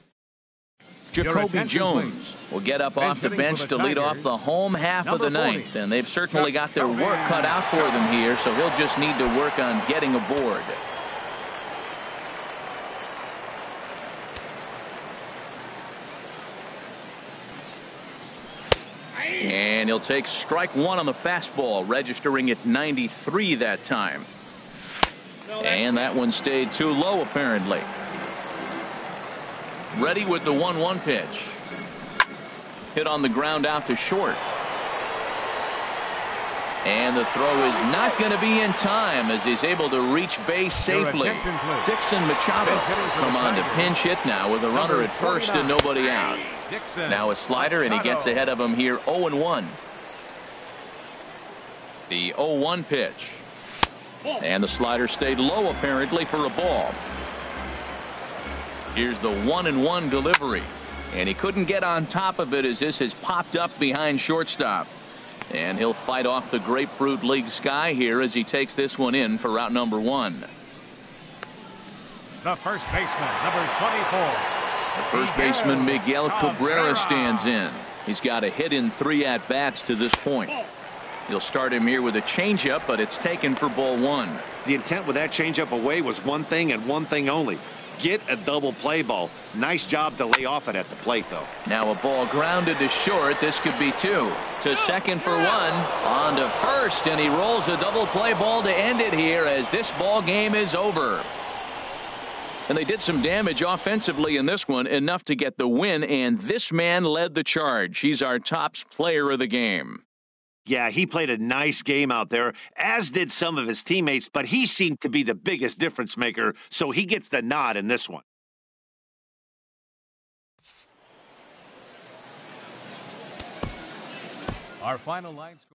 Jacoby Jones will get up off the bench to lead off the home half of the 9th. And they've certainly got their work cut out for them here. So he'll just need to work on getting aboard. And he'll take strike 1 on the fastball, registering at 93 that time. And that one stayed too low, apparently. Ready with the 1-1 pitch. Hit on the ground out to short. And the throw is not going to be in time as he's able to reach base safely. Dixon Machado come on to pinch hit now with a runner at first and nobody out. Now a slider, and he gets ahead of him here 0-1. The 0-1 pitch. And the slider stayed low apparently for a ball. Here's the 1-1 delivery. And he couldn't get on top of it as this has popped up behind shortstop. And he'll fight off the Grapefruit League sky here as he takes this one in for route number 1. The first baseman, number 24. The first baseman, Miguel Cabrera, stands in. He's got a hit in 3 at-bats to this point. He'll start him here with a changeup, but it's taken for ball 1. The intent with that changeup away was one thing and one thing only. Get a double play ball. Nice job to lay off it at the plate, though. Now a ball grounded to short. This could be 2. To second for 1. On to first, and he rolls a double play ball to end it here as this ball game is over. And they did some damage offensively in this one, enough to get the win, and this man led the charge. He's our top player of the game. Yeah, he played a nice game out there, as did some of his teammates, but he seemed to be the biggest difference maker, so he gets the nod in this one. Our final line score.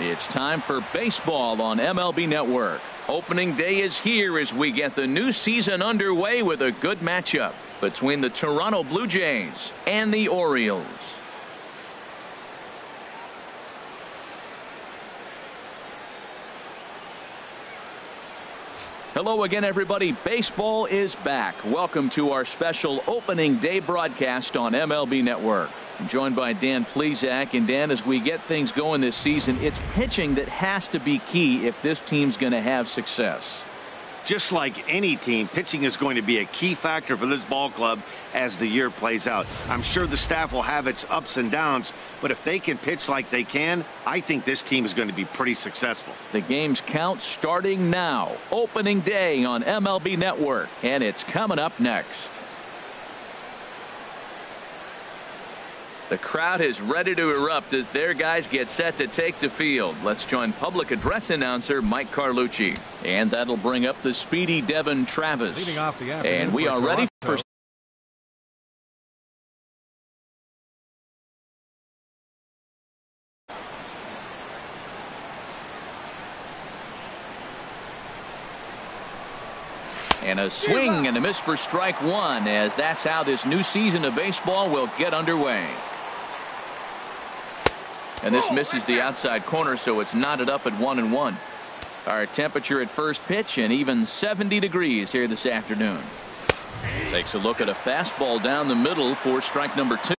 It's time for baseball on MLB Network. Opening day is here as we get the new season underway with a good matchup between the Toronto Blue Jays and the Orioles. Hello again, everybody. Baseball is back. Welcome to our special opening day broadcast on MLB Network. I'm joined by Dan Plesac. And Dan, as we get things going this season, it's pitching that has to be key if this team's going to have success. Just like any team, pitching is going to be a key factor for this ball club as the year plays out. I'm sure the staff will have its ups and downs, but if they can pitch like they can, I think this team is going to be pretty successful. The game's count starting now. Opening day on MLB Network, and it's coming up next. The crowd is ready to erupt as their guys get set to take the field. Let's join public address announcer Mike Carlucci. And that'll bring up the speedy Devin Travis. And we are ready for... And a swing and a miss for strike one, as that's how this new season of baseball will get underway. And this misses the outside corner, so it's knotted up at 1-1. Our temperature at first pitch, and even 70 degrees here this afternoon. Takes a look at a fastball down the middle for strike number 2.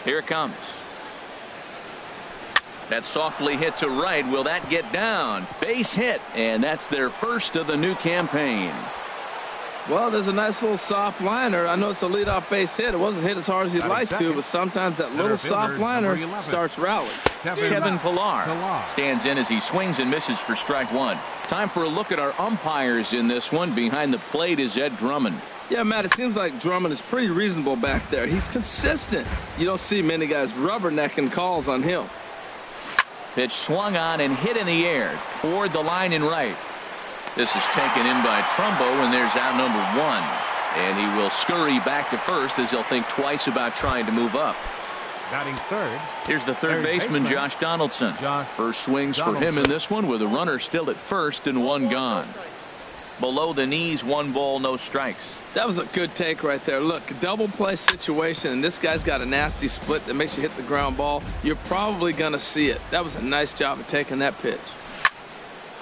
Here it comes. That's softly hit to right. Will that get down? Base hit, and that's their first of the new campaign. Well, there's a nice little soft liner. I know it's a leadoff base hit. It wasn't hit as hard as he'd like to, but sometimes that little soft liner starts rattling. Kevin Pillar stands in as he swings and misses for strike one. Time for a look at our umpires in this one. Behind the plate is Ed Drummond. Yeah, Matt, it seems like Drummond is pretty reasonable back there. He's consistent. You don't see many guys rubbernecking calls on him. Pitch swung on and hit in the air toward the line in right. This is taken in by Trumbo, and there's out number one. And he will scurry back to first as he'll think twice about trying to move up. Batting third. Here's the third baseman, Josh Donaldson. First swings for him in this one with a runner still at first and one gone. Below the knees, 1 ball, no strikes. That was a good take right there. Look, double play situation, and this guy's got a nasty split that makes you hit the ground ball. You're probably going to see it. That was a nice job of taking that pitch.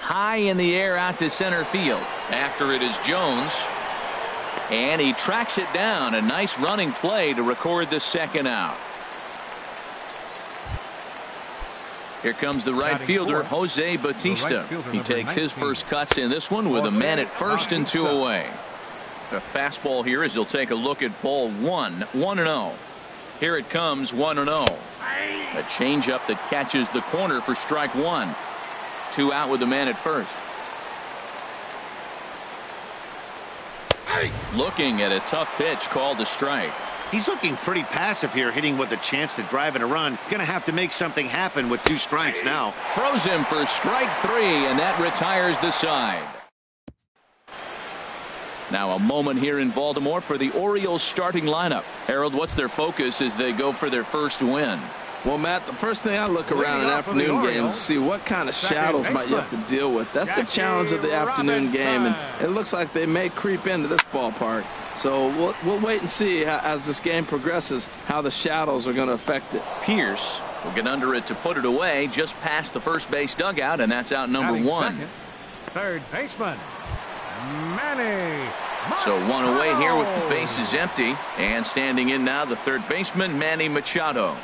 High in the air out to center field. After it is Jones. And he tracks it down. A nice running play to record the second out. Here comes the right fielder, Jose Bautista. He takes his first cuts in this one with a man at first and 2 away. A fastball here as he'll take a look at ball one. 1-0. Here it comes, 1-0. A changeup that catches the corner for strike one. 2 out with the man at first. Looking at a tough pitch called a strike. He's looking pretty passive here, hitting with a chance to drive in a run. Going to have to make something happen with 2 strikes now. Throws him for strike 3, and that retires the side. Now a moment here in Baltimore for the Orioles starting lineup. Harold, what's their focus as they go for their first win? Well, Matt, the first thing I look around in afternoon games to see what kind of shadows might you have to deal with. That's the challenge of the afternoon game, and it looks like they may creep into this ballpark. So we'll wait and see as this game progresses how the shadows are going to affect it. Pierce will get under it to put it away just past the first base dugout, and that's out number one. Second, third baseman, Manny. So 1 away here with the bases empty, and standing in now the third baseman, Manny Machado.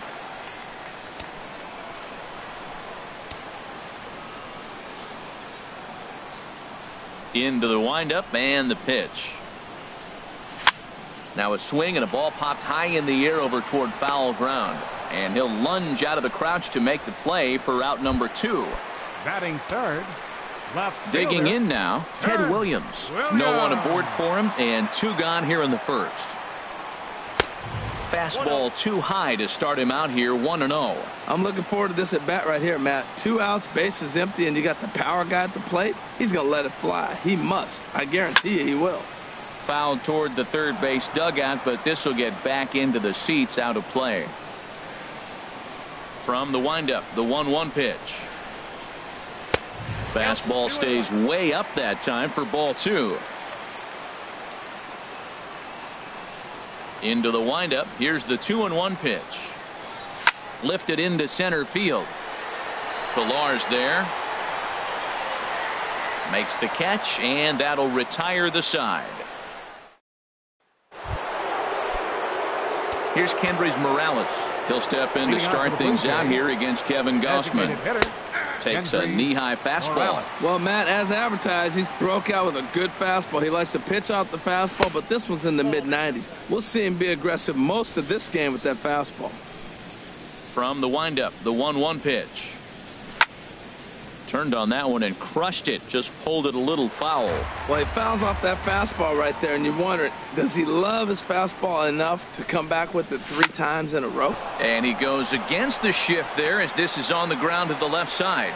Into the windup and the pitch. Now a swing and a ball popped high in the air over toward foul ground. And he'll lunge out of the crouch to make the play for out number 2. Batting third, left Digging fielder, in now, Ted Williams. No one aboard for him, and 2 gone here in the first. Fastball too high to start him out here, 1-0. I'm looking forward to this at bat right here, Matt. 2 outs, bases empty, and you got the power guy at the plate. He's going to let it fly. He must. I guarantee you he will. Fouled toward the third base dugout, but this will get back into the seats, out of play. From the windup, the 1-1 pitch. Fastball stays way up that time for ball 2. Into the windup. Here's the 2-1 pitch. Lifted into center field. Pillar's there. Makes the catch, and that'll retire the side. Here's Kendrys Morales. He'll step in to start things out here against Kevin Gausman. Takes a knee-high fastball. Well, Matt, as advertised, he's broke out with a good fastball. He likes to pitch out the fastball, but this one's in the mid-90s. We'll see him be aggressive most of this game with that fastball. From the windup, the 1-1 pitch. Turned on that one and crushed it. Just pulled it a little foul. Well, he fouls off that fastball right there, and you wonder, does he love his fastball enough to come back with it 3 times in a row? And he goes against the shift there as this is on the ground to the left side.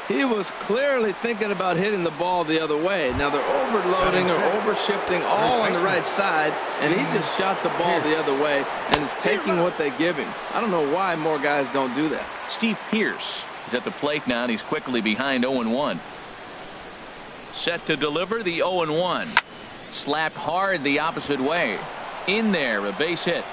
He was clearly thinking about hitting the ball the other way. Now they're overloading or overshifting all on the right side, and he just shot the ball the other way and is taking what they give him. I don't know why more guys don't do that. Steve Pierce is at the plate now, and he's quickly behind 0-1. Set to deliver the 0-1. Slapped hard the opposite way. In there, a base hit.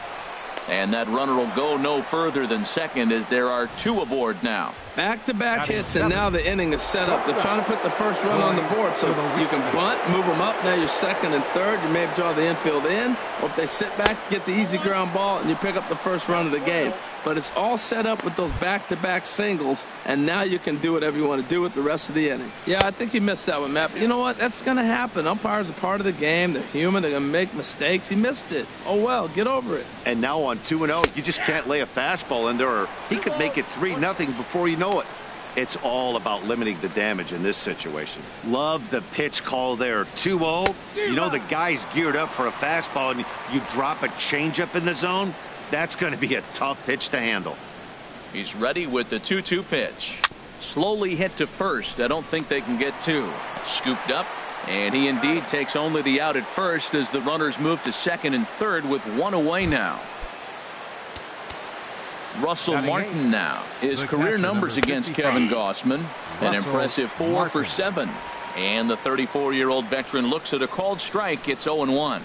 And that runner will go no further than second as there are 2 aboard now. Back-to-back hits, and now the inning is set up. They're trying to put the first run on the board, so you can bunt, move them up. Now you're second and third. You may draw the infield in, or if they sit back, get the easy ground ball, and you pick up the first run of the game. But it's all set up with those back-to-back singles, and now you can do whatever you want to do with the rest of the inning. Yeah, I think you missed that one, Matt. But you know what? That's going to happen. Umpires are part of the game. They're human. They're going to make mistakes. He missed it. Oh, well, get over it. And now on 2-0, you just can't lay a fastball in there, or he could make it 3-0 before you know it. It's all about limiting the damage in this situation. Love the pitch call there. 2-0. You know the guy's geared up for a fastball, and you drop a changeup in the zone. That's going to be a tough pitch to handle. He's ready with the 2-2 pitch. Slowly hit to first. I don't think they can get 2. Scooped up, and he indeed takes only the out at first as the runners move to second and third with 1 away now. Russell Martin now. His career numbers against Kevin Gossman. An impressive 4 for 7. And the 34-year-old veteran looks at a called strike. It's 0-1.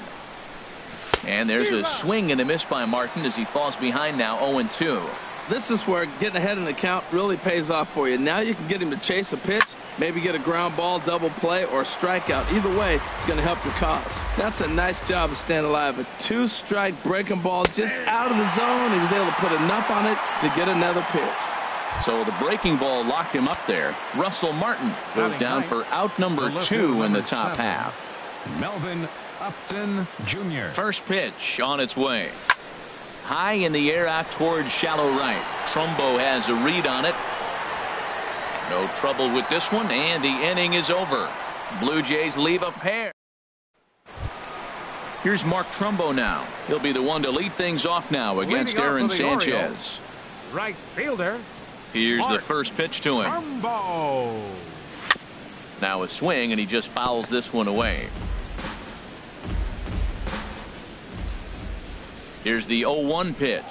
And there's a swing and a miss by Martin as he falls behind now 0-2. This is where getting ahead in the count really pays off for you. Now you can get him to chase a pitch, maybe get a ground ball, double play, or a strikeout. Either way, it's going to help your cause. That's a nice job of staying alive. A 2-strike breaking ball just out of the zone. He was able to put enough on it to get another pitch. So the breaking ball locked him up there. Russell Martin goes down for out number 2 in the top half. Melvin Upton Jr. First pitch on its way. High in the air out towards shallow right. Trumbo has a read on it. No trouble with this one, and the inning is over. Blue Jays leave a pair. Here's Mark Trumbo now. He'll be the one to lead things off now against Aaron Sanchez. Right fielder. Here's the first pitch to him. Trumbo. Now a swing, and he just fouls this one away. Here's the 0-1 pitch.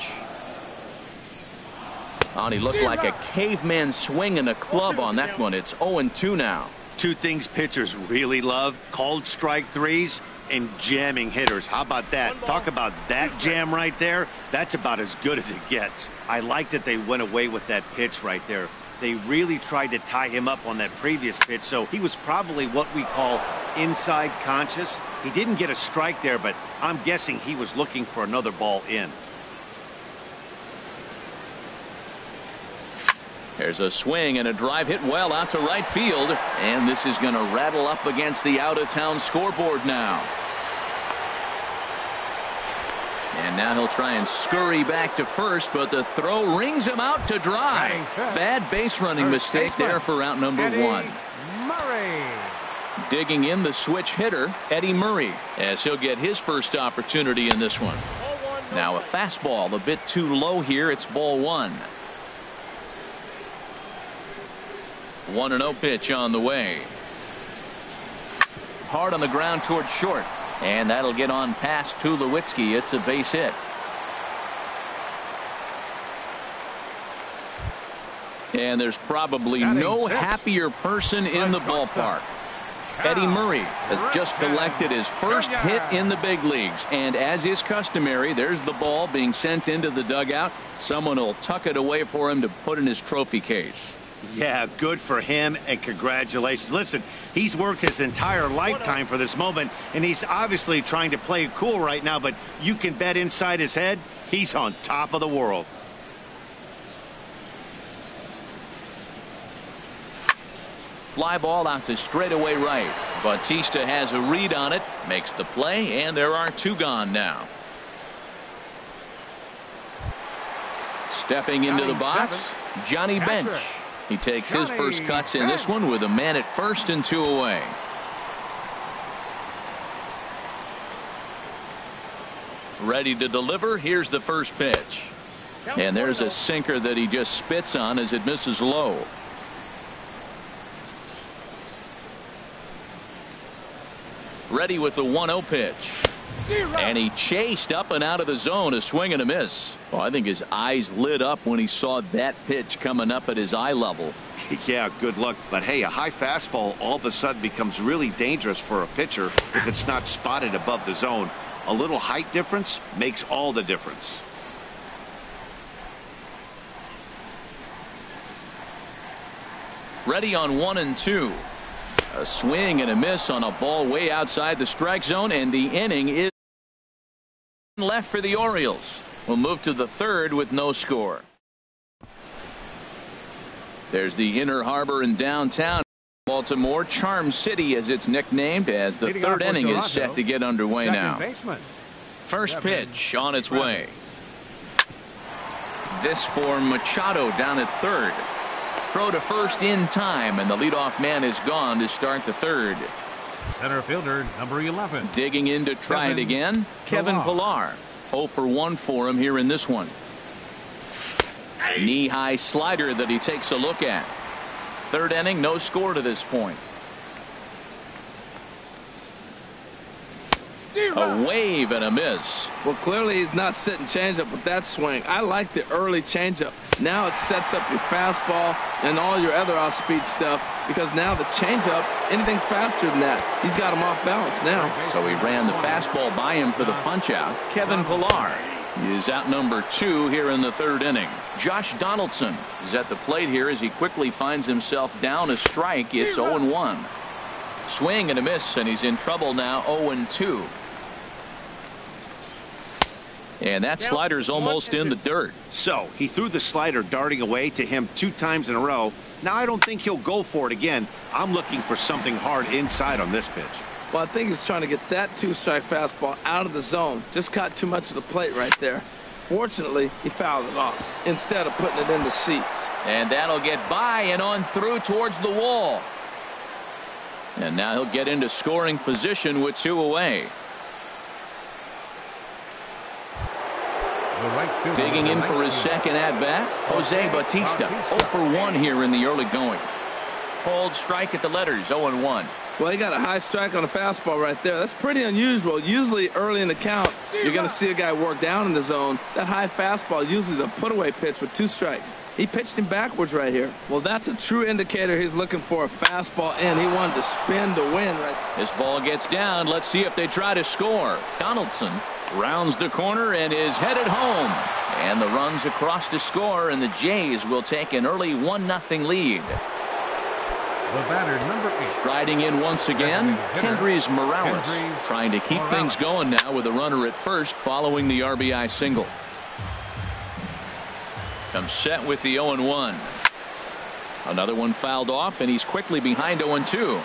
Oh, he looked like a caveman swinging a club on that one. It's 0-2 now. 2 things pitchers really love: called strike threes and jamming hitters. How about that? Talk about that jam right there. That's about as good as it gets. I like that they went away with that pitch right there. They really tried to tie him up on that previous pitch, so he was probably what we call inside conscious. He didn't get a strike there, but I'm guessing he was looking for another ball in. There's a swing and a drive hit well out to right field, and this is going to rattle up against the out-of-town scoreboard now. And now he'll try and scurry back to first, but the throw rings him out to dry. Bad base running mistake there for out number 1. Murray. Digging in the switch hitter, Eddie Murray, as he'll get his first opportunity in this one. Now a fastball a bit too low here. It's ball 1. 1-0 pitch on the way. Hard on the ground towards short. And that'll get on past Tulowitzki. It's a base hit. And there's probably no happier person in the ballpark. Eddie Murray has just collected his first hit in the big leagues. And as is customary, there's the ball being sent into the dugout. Someone will tuck it away for him to put in his trophy case. Yeah, good for him, and congratulations. Listen, he's worked his entire lifetime for this moment, and he's obviously trying to play it cool right now, but you can bet inside his head, he's on top of the world. Fly ball out to straightaway right. Bautista has a read on it, makes the play, and there are 2 gone now. Stepping into the box, Johnny Bench. He takes his first cuts in this one with a man at first and 2 away. Ready to deliver. Here's the first pitch. And there's a sinker that he just spits on as it misses low. Ready with the 1-0 pitch. And he chased up and out of the zone, a swing and a miss. Well, I think his eyes lit up when he saw that pitch coming up at his eye level. Yeah, good luck. But hey, a high fastball all of a sudden becomes really dangerous for a pitcher if it's not spotted above the zone. A little height difference makes all the difference. Ready on 1-2. A swing and a miss on a ball way outside the strike zone, and the inning is left for the Orioles. We'll move to the third with no score. There's the Inner Harbor in downtown Baltimore, Charm City as it's nicknamed, as the third inning is set to get underway now. First pitch on its way. This for Machado down at third. Throw to first in time, and the leadoff man is gone to start the third. Center fielder number 11. Digging in to try it again, Kevin Pillar. 0 for 1 for him here in this one. Knee-high slider that he takes a look at. Third inning, no score to this point. A wave and a miss. Well, clearly he's not sitting changeup with that swing. I like the early changeup. Now it sets up your fastball and all your other off-speed stuff, because now the changeup, anything's faster than that. He's got him off balance now. So he ran the fastball by him for the punch-out. Kevin Pillar is out number 2 here in the third inning. Josh Donaldson is at the plate here as he quickly finds himself down a strike. It's 0-1. Swing and a miss, and he's in trouble now. 0-2. And that slider's almost in the dirt. So he threw the slider darting away to him 2 times in a row. Now I don't think he'll go for it again. I'm looking for something hard inside on this pitch. Well, I think he's trying to get that 2-strike fastball out of the zone. Just caught too much of the plate right there. Fortunately, he fouled it off instead of putting it in the seats. And that'll get by and on through towards the wall. And now he'll get into scoring position with 2 away. Digging in for his second at-bat, Jose Bautista. 0 for 1 here in the early going. Called strike at the letters, 0-1. Well, he got a high strike on a fastball right there. That's pretty unusual. Usually early in the count, you're going to see a guy work down in the zone. That high fastball, usually the put-away pitch with 2 strikes. He pitched him backwards right here. Well, that's a true indicator he's looking for a fastball in. He wanted to spin to win right there. This ball gets down. Let's see if they try to score. Donaldson rounds the corner and is headed home. And the runs across to score, and the Jays will take an early 1-0 lead. The batter, number 8. Striding in once again, Kendrys Morales, trying to keep things going now with a runner at first following the RBI single. Comes set with the 0-1. Another one fouled off, and he's quickly behind 0-2.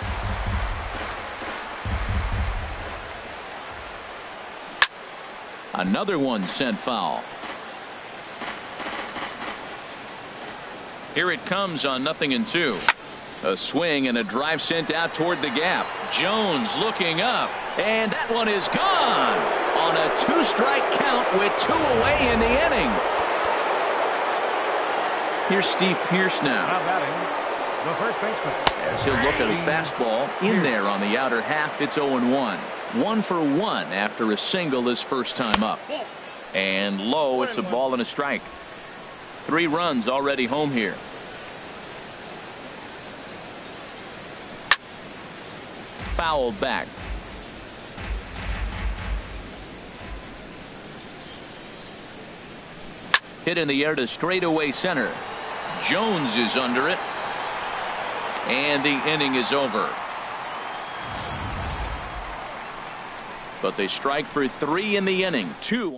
Another one sent foul. Here it comes on 0-2. A swing and a drive sent out toward the gap. Jones looking up, and that one is gone on a 2-strike count with 2 away in the inning. Here's Steve Pearce now. The first baseman. As he'll look at a fastball in there on the outer half. It's 0-1. 1 for 1 after a single his first time up. And low, it's a ball and a strike. 3 runs already home here. Fouled back. Hit in the air to straightaway center. Jones is under it. And the inning is over. But they strike for 3 in the inning. 2.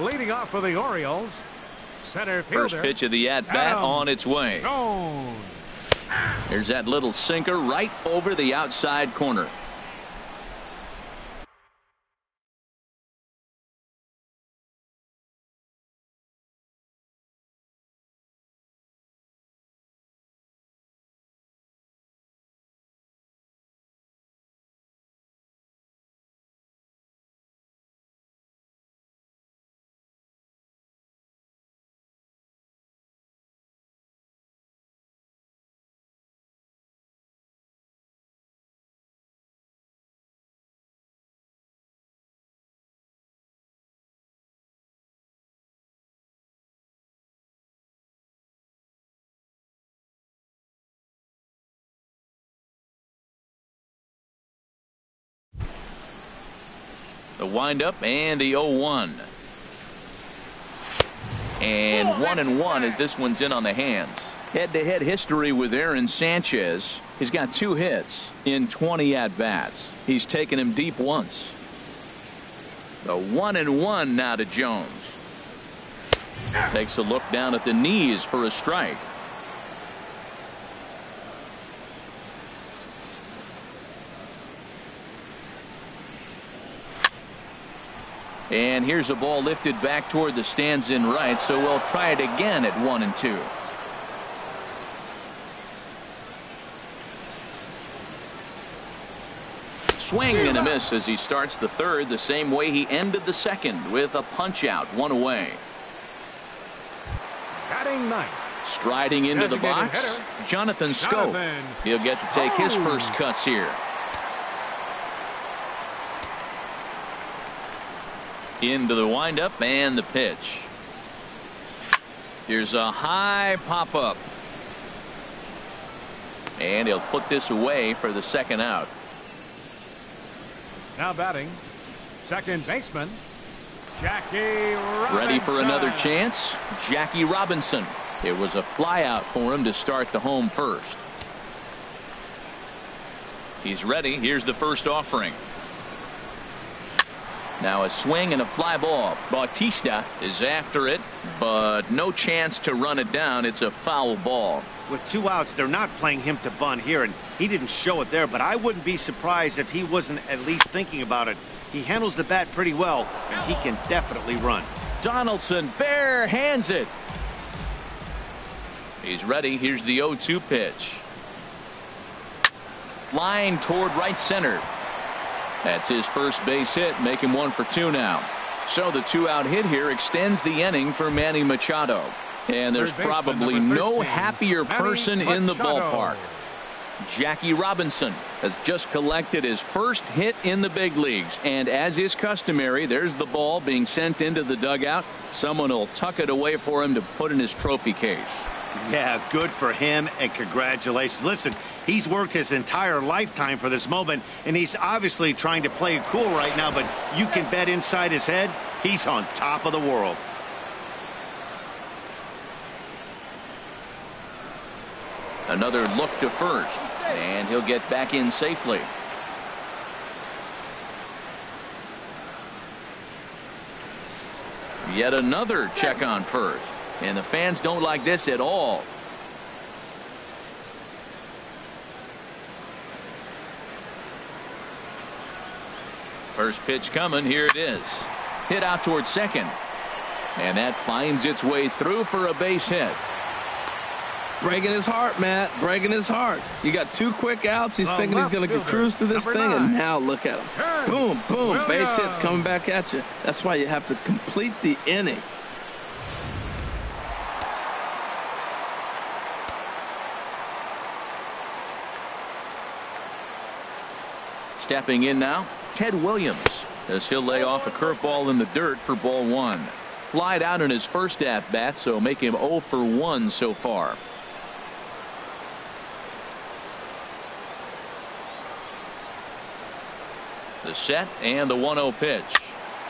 Leading off for the Orioles, center fielder. First pitch of the at-bat on its way. Jones. There's that little sinker right over the outside corner. The windup and the 0-1. And 1-1 as this one's in on the hands. Head-to-head history with Aaron Sanchez. He's got 2 hits in 20 at-bats. He's taken him deep once. The 1-1 now to Jones. Takes a look down at the knees for a strike. And here's a ball lifted back toward the stands in right, so we'll try it again at 1-2. Swing and a miss as he starts the third the same way he ended the second, with a punch out, 1 away. Batting ninth. Striding into the box, Jonathan Schoop. He'll get to take his first cuts here. Into the windup and the pitch. Here's a high pop-up. And he'll put this away for the second out. Now batting, second baseman, Jackie Robinson. Ready for another chance, Jackie Robinson. It was a fly out for him to start the home first. He's ready. Here's the first offering. Now a swing and a fly ball. Bautista is after it, but no chance to run it down. It's a foul ball. With 2 outs, they're not playing him to bunt here, and he didn't show it there, but I wouldn't be surprised if he wasn't at least thinking about it. He handles the bat pretty well, and he can definitely run. Donaldson bare hands it. He's ready. Here's the 0-2 pitch. Line toward right center. That's his first base hit, making 1 for 2 now. So the 2-out hit here extends the inning for Manny Machado. And there's probably no happier person in the ballpark. Jackie Robinson has just collected his first hit in the big leagues. And as is customary, there's the ball being sent into the dugout. Someone will tuck it away for him to put in his trophy case. Yeah, good for him, and congratulations. Listen, he's worked his entire lifetime for this moment, and he's obviously trying to play it cool right now, but you can bet inside his head, he's on top of the world. Another look to first, and he'll get back in safely. Yet another check on first, and the fans don't like this at all. First pitch coming. Here it is. Hit out towards second, and that finds its way through for a base hit. Breaking his heart, Matt. Breaking his heart. You got 2 quick outs. He's thinking he's going to cruise through this thing, and now look at him. Boom, boom. Base hits coming back at you. That's why you have to complete the inning. Stepping in now, Ted Williams, as he'll lay off a curveball in the dirt for ball 1. Flied out in his first at-bat, so make him 0 for 1 so far. The set and the 1-0 pitch.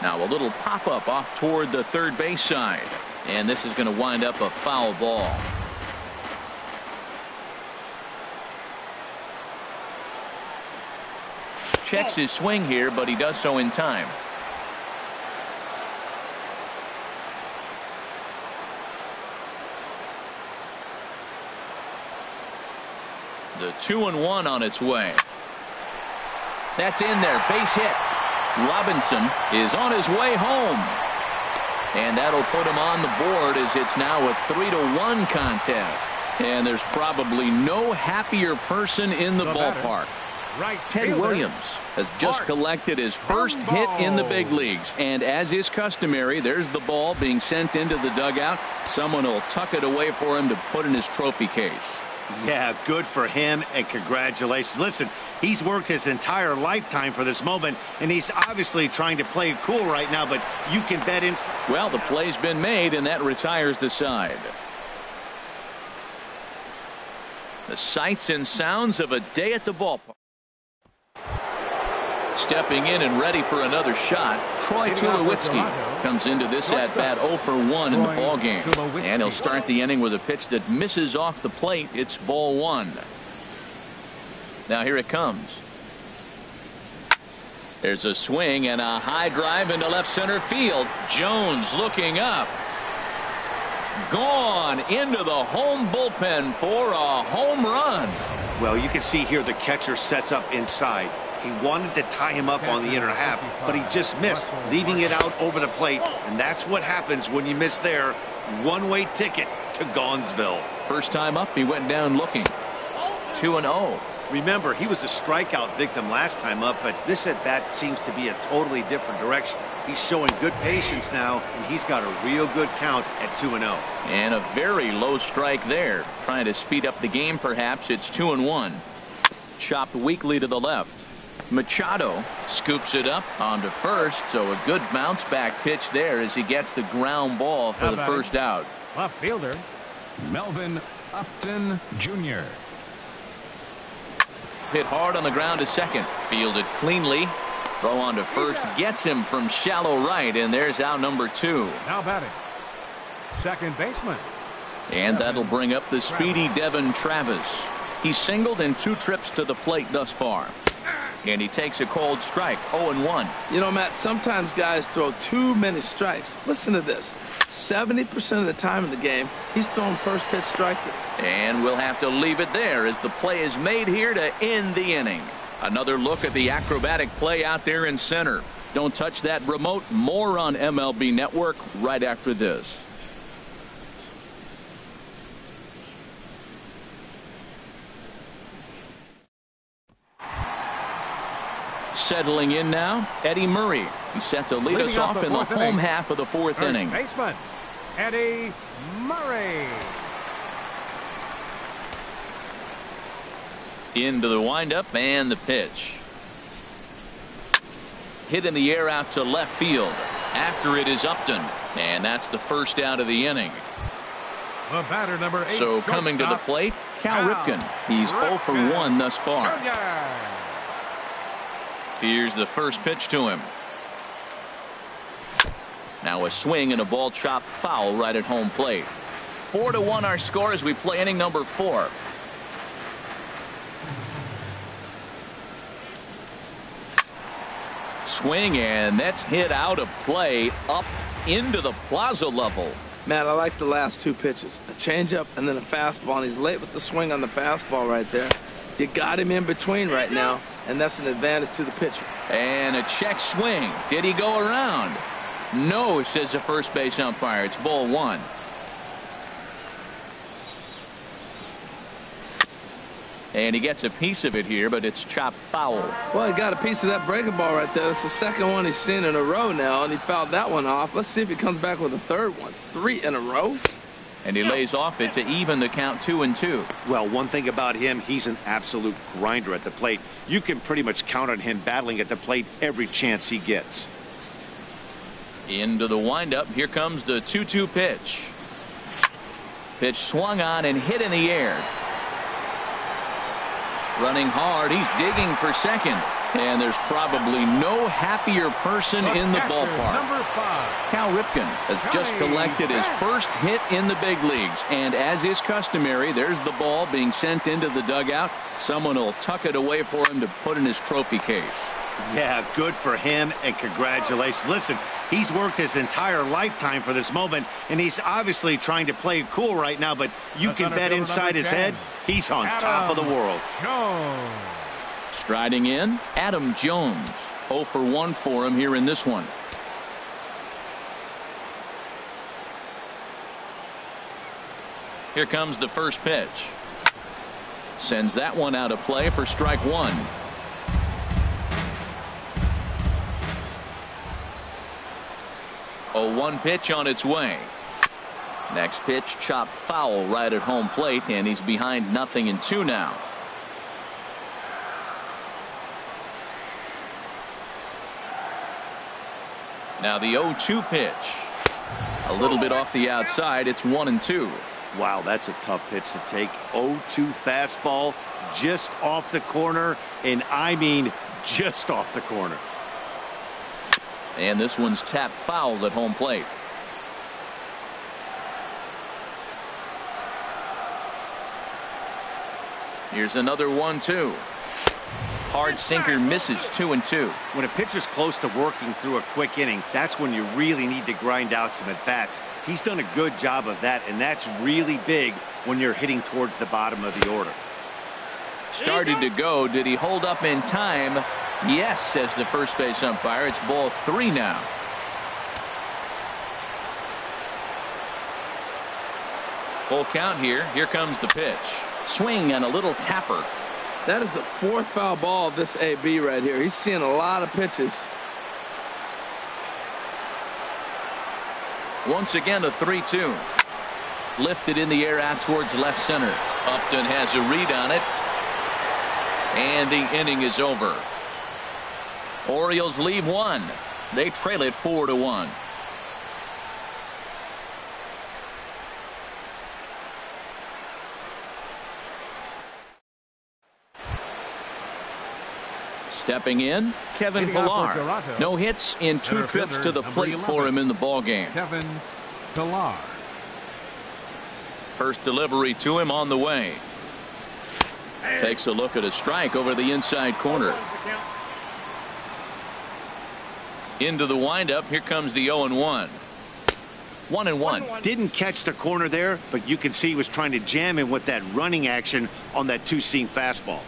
Now a little pop-up off toward the third base side, and this is going to wind up a foul ball. Checks his swing here, but he does so in time. The 2-1 on its way. That's in there. Base hit. Robinson is on his way home. And that'll put him on the board as it's now a 3-1 contest. And there's probably no happier person in the ballpark. Ted Williams has just collected his first hit in the big leagues. And as is customary, there's the ball being sent into the dugout. Someone will tuck it away for him to put in his trophy case. Yeah, good for him, and congratulations. Listen, he's worked his entire lifetime for this moment, and he's obviously trying to play it cool right now, but you can bet in. Well, the play's been made, and that retires the side. The sights and sounds of a day at the ballpark. Stepping in and ready for another shot, Troy Tulowitzki comes into this at bat 0 for 1 in the ball game, and he'll start the inning with a pitch that misses off the plate. It's ball 1. Now here it comes. There's a swing and a high drive into left center field. Jones looking up. Gone into the home bullpen for a home run. Well, you can see here the catcher sets up inside. He wanted to tie him up on the inner half, but he just missed, leaving it out over the plate. And that's what happens when you miss there. One-way ticket to Gonzville. First time up, he went down looking. 2-0. Remember, he was a strikeout victim last time up, but this at-bat seems to be a totally different direction. He's showing good patience now, and he's got a real good count at 2-0. And a very low strike there. Trying to speed up the game, perhaps. It's 2-1. Chopped weakly to the left. Machado scoops it up onto first, so a good bounce back pitch there as he gets the ground ball for the first out. Left fielder, Melvin Upton Jr. Hit hard on the ground to second. Fielded cleanly. Throw on to first gets him from shallow right, and there's out number 2. Now batting, second baseman. And that'll bring up the speedy Devin Travis. He's singled in 2 trips to the plate thus far. And he takes a cold strike, 0-1. You know, Matt, sometimes guys throw too many strikes. Listen to this. 70% of the time in the game, he's throwing first pitch strike. And we'll have to leave it there as the play is made here to end the inning. Another look at the acrobatic play out there in center. Don't touch that remote. More on MLB Network right after this. Settling in now, Eddie Murray. He's set to lead us off in the home half of the 4th inning. Baseman, Eddie Murray. Into the windup and the pitch. Hit in the air out to left field. After it is Upton. And that's the first out of the inning. The batter, number 8. So coming to the plate, Cal Ripken. He's 0 for 1 thus far. Here's the first pitch to him. Now a swing and a ball chopped foul right at home plate. 4-1 our score as we play inning number 4. Swing, and that's hit out of play up into the plaza level. Matt, I like the last 2 pitches. A changeup and then a fastball, and he's late with the swing on the fastball right there. You got him in between right now, and that's an advantage to the pitcher. And a check swing. Did he go around? No, says the first base umpire. It's ball 1. And he gets a piece of it here, but it's chopped foul. Well, he got a piece of that breaking ball right there. That's the second one he's seen in a row now, and he fouled that one off. Let's see if he comes back with a third one. 3 in a row. And he lays off it to even the count 2-2. Well, one thing about him, he's an absolute grinder at the plate. You can pretty much count on him battling at the plate every chance he gets. Into the windup. Here comes the 2-2 pitch. Pitch swung on and hit in the air. Running hard. He's digging for second. And there's probably no happier person in the ballpark. Number 5. Cal Ripken has just collected his first hit in the big leagues. And as is customary, there's the ball being sent into the dugout. Someone will tuck it away for him to put in his trophy case. Yeah, good for him, and congratulations. Listen, he's worked his entire lifetime for this moment, and he's obviously trying to play it cool right now, but you can bet inside his head, he's on top of the world. Jones. Striding in, Adam Jones. 0 for 1 for him here in this one. Here comes the first pitch. Sends that one out of play for strike 1. A 1 pitch on its way. Next pitch chopped foul right at home plate, and he's behind 0-2 now. Now the 0-2 pitch. A little bit off the outside. It's 1-2. Wow, that's a tough pitch to take. 0-2 fastball just off the corner, and I mean just off the corner. And this one's tapped foul at home plate. Here's another 1-2. Hard sinker misses 2-2. When a pitcher's close to working through a quick inning, that's when you really need to grind out some at-bats. He's done a good job of that, and that's really big when you're hitting towards the bottom of the order. Started to go. Did he hold up in time? Yes, says the first base umpire. It's ball 3 now. Full count here. Here comes the pitch. Swing and a little tapper. That is the 4th foul ball of this AB right here. He's seeing a lot of pitches. Once again, a 3-2. Lifted in the air out towards left center. Upton has a read on it. And the inning is over. Orioles leave 1. They trail it 4-1. Stepping in, Kevin Pillar. No hits in 2 trips to the plate for him in the ballgame. Kevin Pillar. First delivery to him on the way. Takes a look at a strike over the inside corner. Into the windup. Here comes the 0-1. 1-1. Didn't catch the corner there, but you can see he was trying to jam him with that running action on that 2-seam fastball.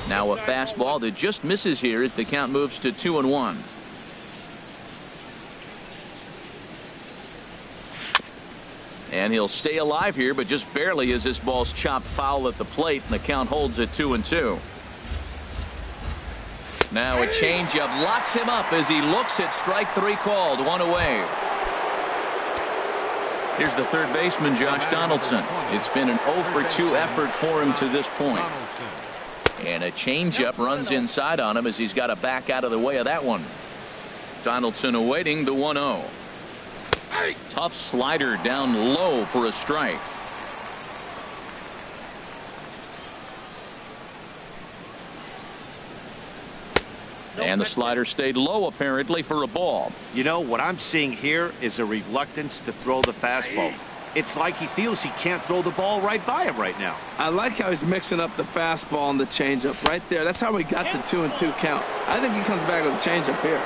Now a fastball that just misses here as the count moves to 2-1. And he'll stay alive here, but just barely as this ball's chopped foul at the plate, and the count holds at 2-2. Now a changeup locks him up as he looks at strike 3 called. 1 away. Here's the third baseman, Josh Donaldson. It's been an 0-for-2 effort for him to this point. And a changeup runs inside on him as he's got to back out of the way of that one. Donaldson awaiting the 1-0. Tough slider down low for a strike. And the slider stayed low apparently for a ball. You know, what I'm seeing here is a reluctance to throw the fastball. It's like he feels he can't throw the ball right by him right now. I like how he's mixing up the fastball and the changeup right there. That's how we got the 2-2 count. I think he comes back with a changeup here.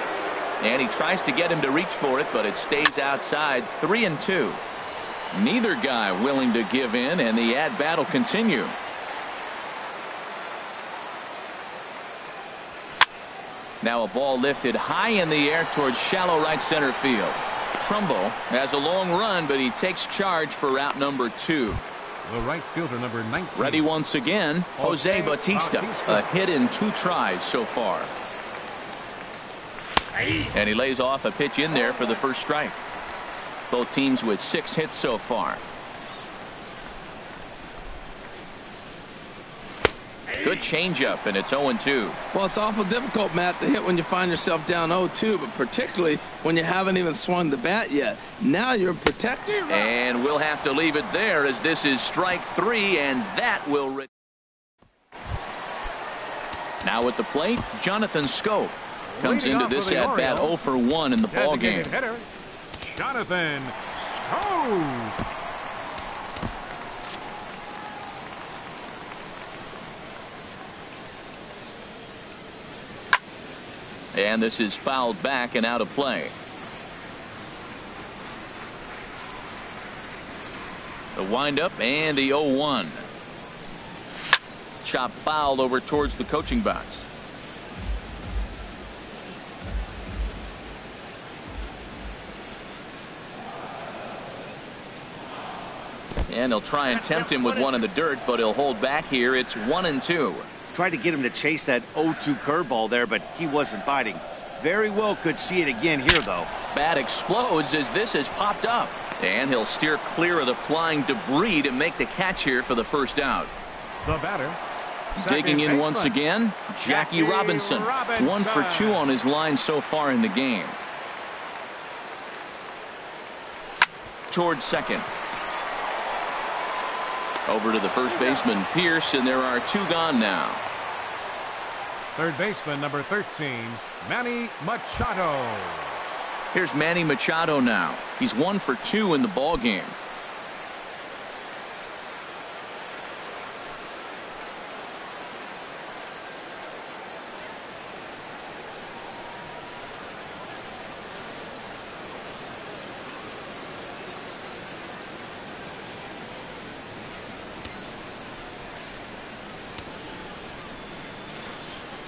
And he tries to get him to reach for it, but it stays outside. 3-2. Neither guy willing to give in, and the at-bat will continue. Now a ball lifted high in the air towards shallow right center field. Trumbo has a long run, but he takes charge for route number 2. The right fielder, number 19. Ready once again, Jose Bautista. A hit in 2 tries so far. And he lays off a pitch in there for the first strike. Both teams with 6 hits so far. Good changeup, and it's 0-2. Well, it's awful difficult, Matt, to hit when you find yourself down 0-2, but particularly when you haven't even swung the bat yet. Now you're protected. And we'll have to leave it there as this is strike 3, and that will. Now at the plate, Jonathan Scope comes into this at bat 0-for-1 in the ball game. Jonathan Scope. And this is fouled back and out of play. The windup and the 0-1. Chop fouled over towards the coaching box. And they'll try and tempt him with one in the dirt, but he'll hold back here. It's 1-2. Tried to get him to chase that 0-2 curveball there, but he wasn't biting. Very well could see it again here, though. Bat explodes as this has popped up. And he'll steer clear of the flying debris to make the catch here for the first out. The batter. Digging in once again, Jackie Robinson. 1 for 2 on his line so far in the game. Towards second. Over to the first baseman, Pierce, and there are 2 gone now. Third baseman, number 13, Manny Machado. Here's Manny Machado now. He's 1 for 2 in the ball game.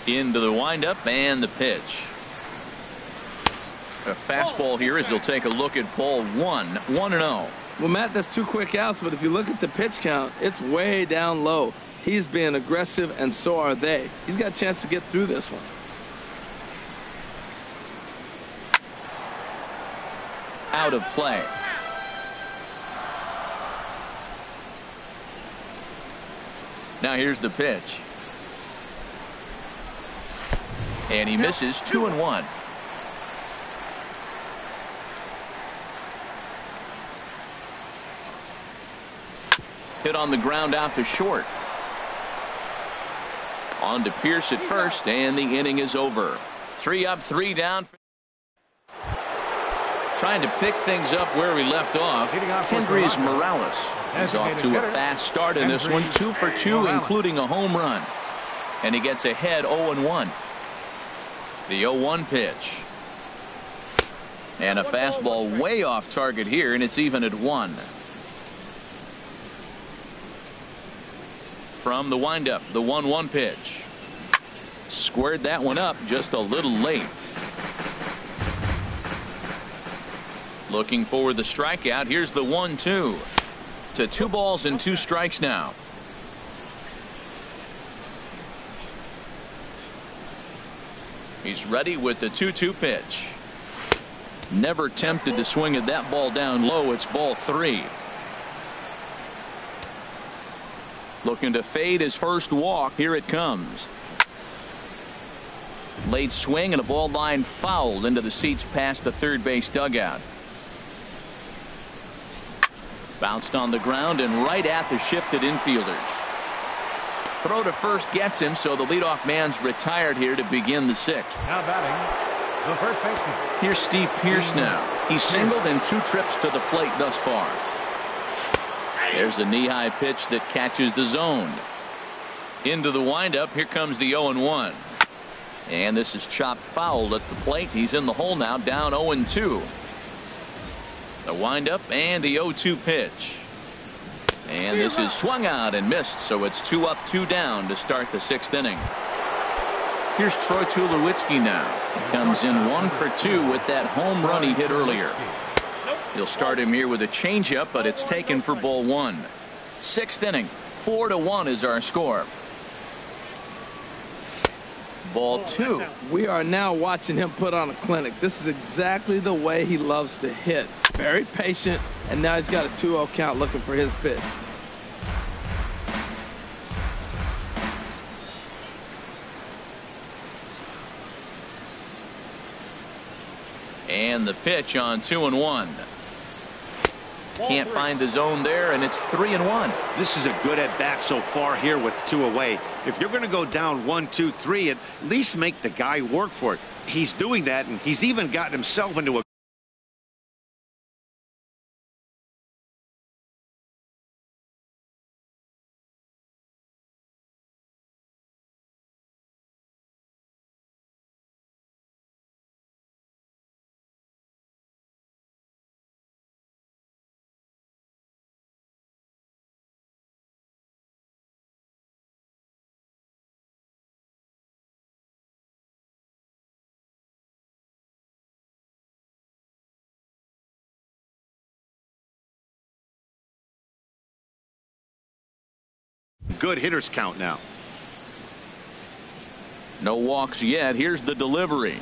Into the windup and the pitch. A fastball here as he'll take a look at ball 1, 1-0. Well, Matt, that's 2 quick outs, but if you look at the pitch count, it's way down low. He's being aggressive, and so are they. He's got a chance to get through this one. Out of play. Now here's the pitch. And he misses 2-1. Hit on the ground out to short. On to Pierce at first, and the inning is over. 3 up, 3 down. Trying to pick things up where we left off. Hendrys Morales is off to a fast start in this one. 2 for 2, including a home run. And he gets ahead 0-1. The 0-1 pitch. And a fastball way off target here, and it's even at 1. From the windup, the 1-1 pitch. Squared that one up just a little late. Looking for the strikeout. Here's the 1-2. To 2 balls and 2 strikes now. He's ready with the 2-2 pitch. Never tempted to swing at that ball down low. It's ball 3. Looking to fade his first walk. Here it comes. Late swing and a ball line fouled into the seats past the third base dugout. Bounced on the ground and right at the shifted infielders. Throw to first gets him, so the leadoff man's retired here to begin the 6th. Now batting, the first baseman. Here's Steve Pierce now. He's singled in 2 trips to the plate thus far. There's a knee-high pitch that catches the zone. Into the windup. Here comes the 0-1. And this is chopped foul at the plate. He's in the hole now, down 0-2. The windup and the 0-2 pitch. And this is swung out and missed, so it's 2 up, 2 down to start the 6th inning. Here's Troy Tulowitzki now. He comes in 1 for 2 with that home run he hit earlier. He'll start him here with a changeup, but it's taken for ball 1. 6th inning, 4-1 is our score. Ball 2. We are now watching him put on a clinic. This is exactly the way he loves to hit. Very patient, and now he's got a 2-0 count looking for his pitch. And the pitch on 2-1. Can't find the zone there, and it's 3-1. This is a good at bat so far here with 2 away. If you're going to go down 1, 2, 3, at least make the guy work for it. He's doing that, and he's even gotten himself into a good hitters count now. No walks yet. Here's the delivery.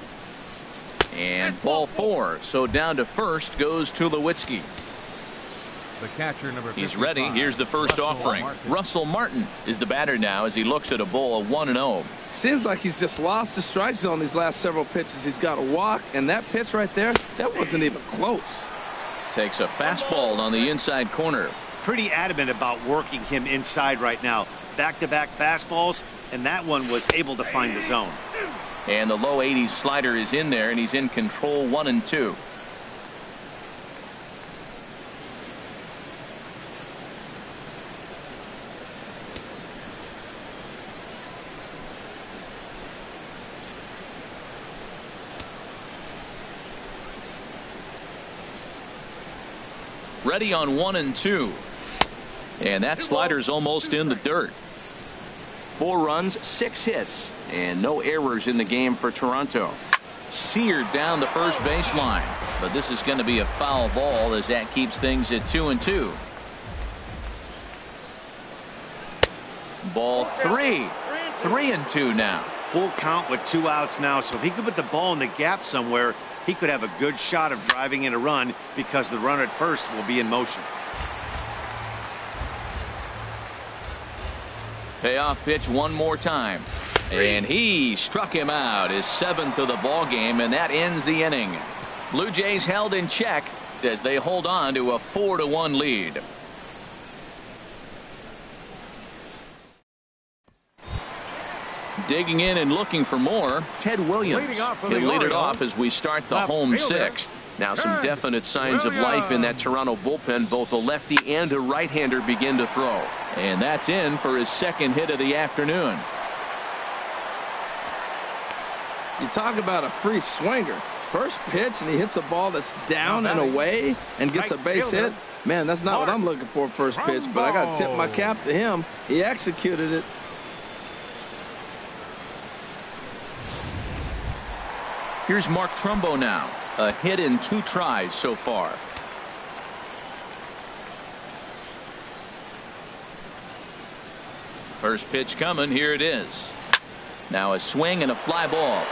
And ball 4. So down to first goes Tulowitzki. The catcher, number 55. He's ready. Here's the first offering. Russell Martin is the batter now as he looks at a ball of 1-0. Seems like he's just lost the strike zone these last several pitches. He's got a walk, and that pitch right there, that wasn't even close. Takes a fastball on the inside corner. Pretty adamant about working him inside right now. back-to-back fastballs, and that one was able to find the zone. And the low 80s slider is in there, and he's in control 1-2. Ready on 1-2. And that slider's almost in the dirt. 4 runs, 6 hits, and no errors in the game for Toronto. Seared down the first baseline, but this is going to be a foul ball as that keeps things at 2-2. Ball 3. 3-2 now. Full count with 2 outs now, so if he could put the ball in the gap somewhere, he could have a good shot of driving in a run because the runner at first will be in motion. Payoff pitch one more time, and he struck him out, his 7th of the ball game, and that ends the inning. Blue Jays held in check as they hold on to a 4-1 lead. Digging in and looking for more, Ted Williams. He'll lead it off as we start the home 6th. Now some definite signs of life in that Toronto bullpen. Both a lefty and a right-hander begin to throw. And that's in for his 2nd hit of the afternoon. You talk about a free swinger. First pitch, and he hits a ball that's down and away and gets a base hit. Man, that's not what I'm looking for first pitch, but I got to tip my cap to him. He executed it. Here's Mark Trumbo now. A hit in 2 tries so far. First pitch coming. Here it is. Now a swing and a fly ball.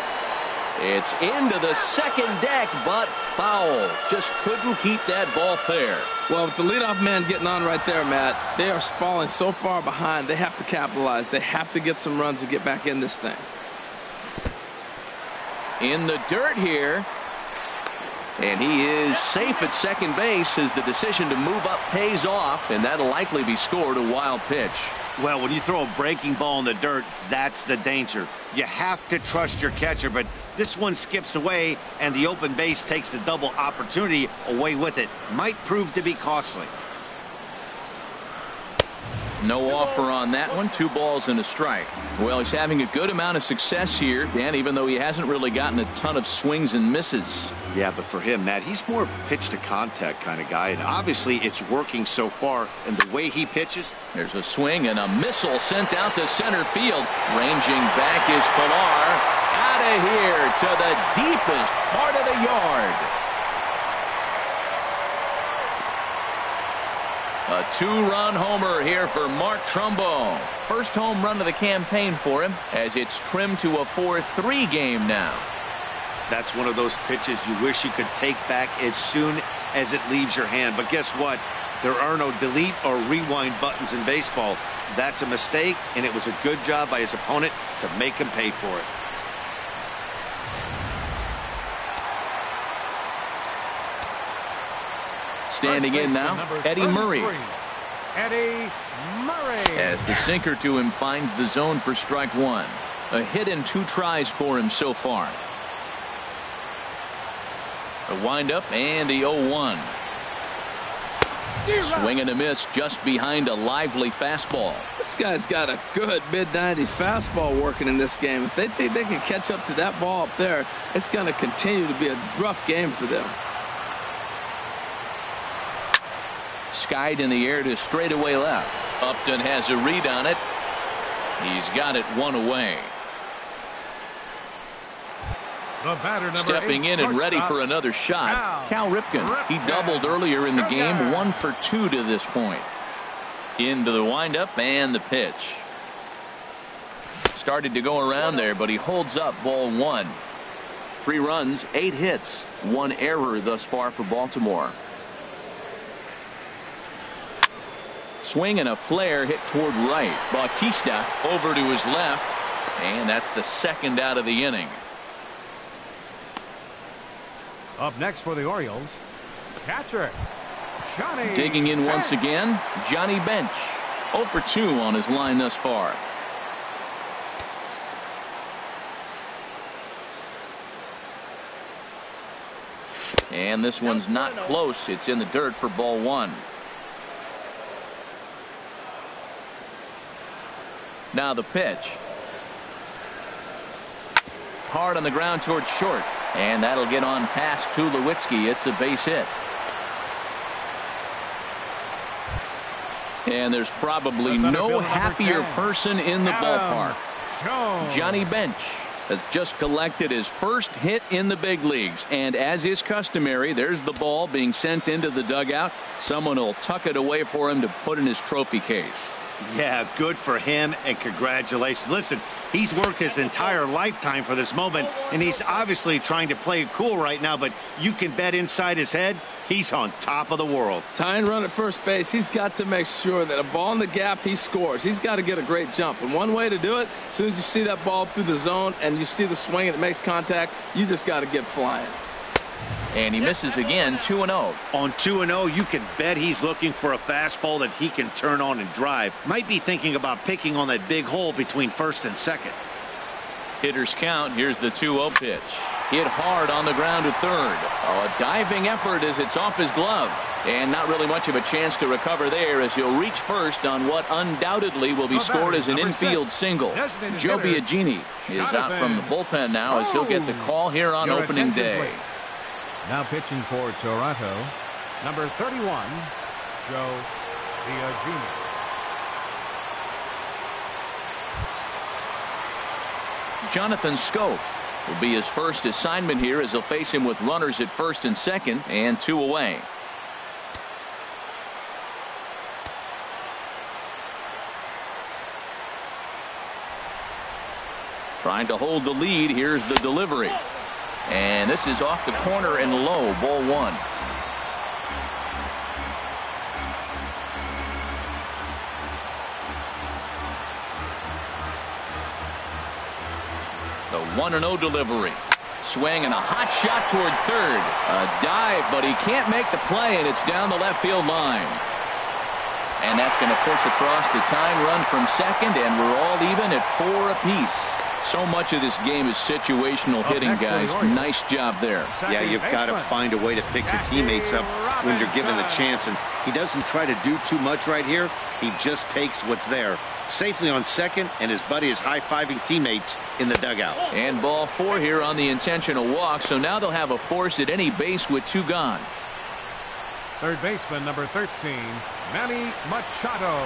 It's into the second deck, but foul. Just couldn't keep that ball fair. Well, with the leadoff man getting on right there, Matt, they are falling so far behind. They have to capitalize. They have to get some runs to get back in this thing. In the dirt here. And he is safe at second base as the decision to move up pays off, and that'll likely be scored a wild pitch. Well, when you throw a breaking ball in the dirt, that's the danger. You have to trust your catcher, but this one skips away, and the open base takes the double opportunity away with it. Might prove to be costly. No offer on that one. 2 balls and a strike. Well, he's having a good amount of success here, Dan, even though he hasn't really gotten a ton of swings and misses. Yeah, but for him, Matt, he's more of a pitch-to-contact kind of guy, and obviously it's working so far, and the way he pitches. There's a swing and a missile sent out to center field. Ranging back is Pilar. Out of here to the deepest part of the yard. A 2-run homer here for Mark Trumbo. First home run of the campaign for him as it's trimmed to a 4-3 game now. That's one of those pitches you wish you could take back as soon as it leaves your hand. But guess what? There are no delete or rewind buttons in baseball. That's a mistake, and it was a good job by his opponent to make him pay for it. Standing in now, Eddie Murray. Eddie Murray. As the sinker to him finds the zone for strike 1. A hit in 2 tries for him so far. A windup and the 0-1. Swing and a miss just behind a lively fastball. This guy's got a good mid-90s fastball working in this game. If they think they can catch up to that ball up there, it's going to continue to be a rough game for them. Skied in the air to straightaway left. Upton has a read on it. He's got it 1 away. Stepping in and ready for another shot, Cal Ripken. He doubled earlier in the game, 1 for 2 to this point. Into the windup and the pitch. Started to go around there, but he holds up ball 1. 3 runs, 8 hits, 1 error thus far for Baltimore. Swing and a flare hit toward right. Bautista over to his left, and that's the 2nd out of the inning. Up next for the Orioles, catcher Johnny Digging in once again, Johnny Bench. 0 for 2 on his line thus far. And this one's not close. It's in the dirt for ball 1. Now the pitch. Hard on the ground towards short. And that'll get on past Tulowitzki. It's a base hit. And there's probably no happier person in the ballpark. Johnny Bench has just collected his first hit in the big leagues. And as is customary, there's the ball being sent into the dugout. Someone will tuck it away for him to put in his trophy case. Yeah, good for him, and congratulations. Listen, he's worked his entire lifetime for this moment, and he's obviously trying to play it cool right now, but you can bet inside his head, he's on top of the world. Tying run at first base, he's got to make sure that a ball in the gap, he scores. He's got to get a great jump. And one way to do it, as soon as you see that ball through the zone and you see the swing and it makes contact, you just got to get flying. And he misses again, 2-0. On 2-0, you can bet he's looking for a fastball that he can turn on and drive. Might be thinking about picking on that big hole between first and second. Hitters count. Here's the 2-0 pitch. Hit hard on the ground to third. Oh, a diving effort as it's off his glove. And not really much of a chance to recover there as he'll reach first on what undoubtedly will be scored as an infield single. Joe Biagini is out from the bullpen now as he'll get the call here on opening day. Now pitching for Toronto, number 31, Joe Biagini. Jonathan Scope will be his first assignment here as he'll face him with runners at first and second and 2 away. Trying to hold the lead. Here's the delivery. And this is off the corner and low, ball 1. The 1-0 delivery. Swing and a hot shot toward third. A dive, but he can't make the play, and it's down the left field line. And that's going to push across the tying run from second, and we're all even at 4 apiece. So much of this game is situational hitting, guys. Nice job there. Yeah, you've got to find a way to pick your teammates up when you're given the chance, and he doesn't try to do too much right here. He just takes what's there. Safely on second, and his buddy is high-fiving teammates in the dugout. And ball 4 here on the intentional walk, so now they'll have a force at any base with 2 gone. Third baseman, number 13, Manny Machado.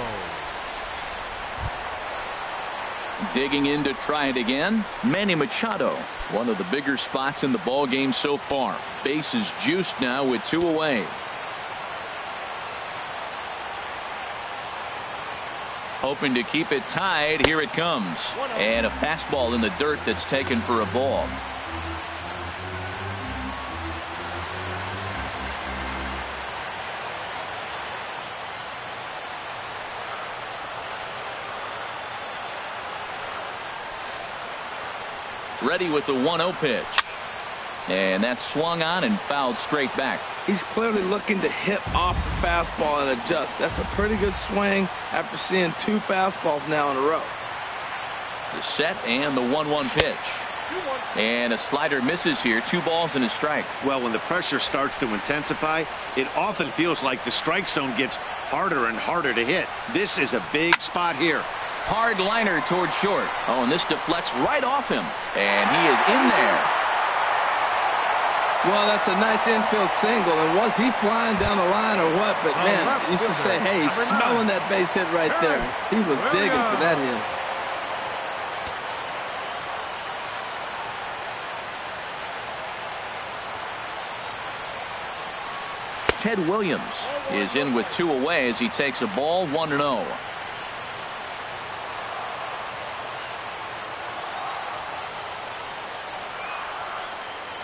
Digging in to try it again, Manny Machado, one of the bigger spots in the ball game so far. Base is juiced now with 2 away. Hoping to keep it tied. Here it comes. And a fastball in the dirt that's taken for a ball. Ready with the 1-0 pitch. And that's swung on and fouled straight back. He's clearly looking to hit off the fastball and adjust. That's a pretty good swing after seeing 2 fastballs now in a row. The set and the 1-1 pitch. And a slider misses here. 2 balls and a strike. Well, when the pressure starts to intensify, it often feels like the strike zone gets harder and harder to hit. This is a big spot here. Hard liner towards short. Oh, and this deflects right off him. And he is in there. Well, that's a nice infield single. And was he flying down the line or what? But, man, you should say, hey, he's smelling that base hit right there. He was digging for that hit. Ted Williams is in with 2 away as he takes a ball, 1-0.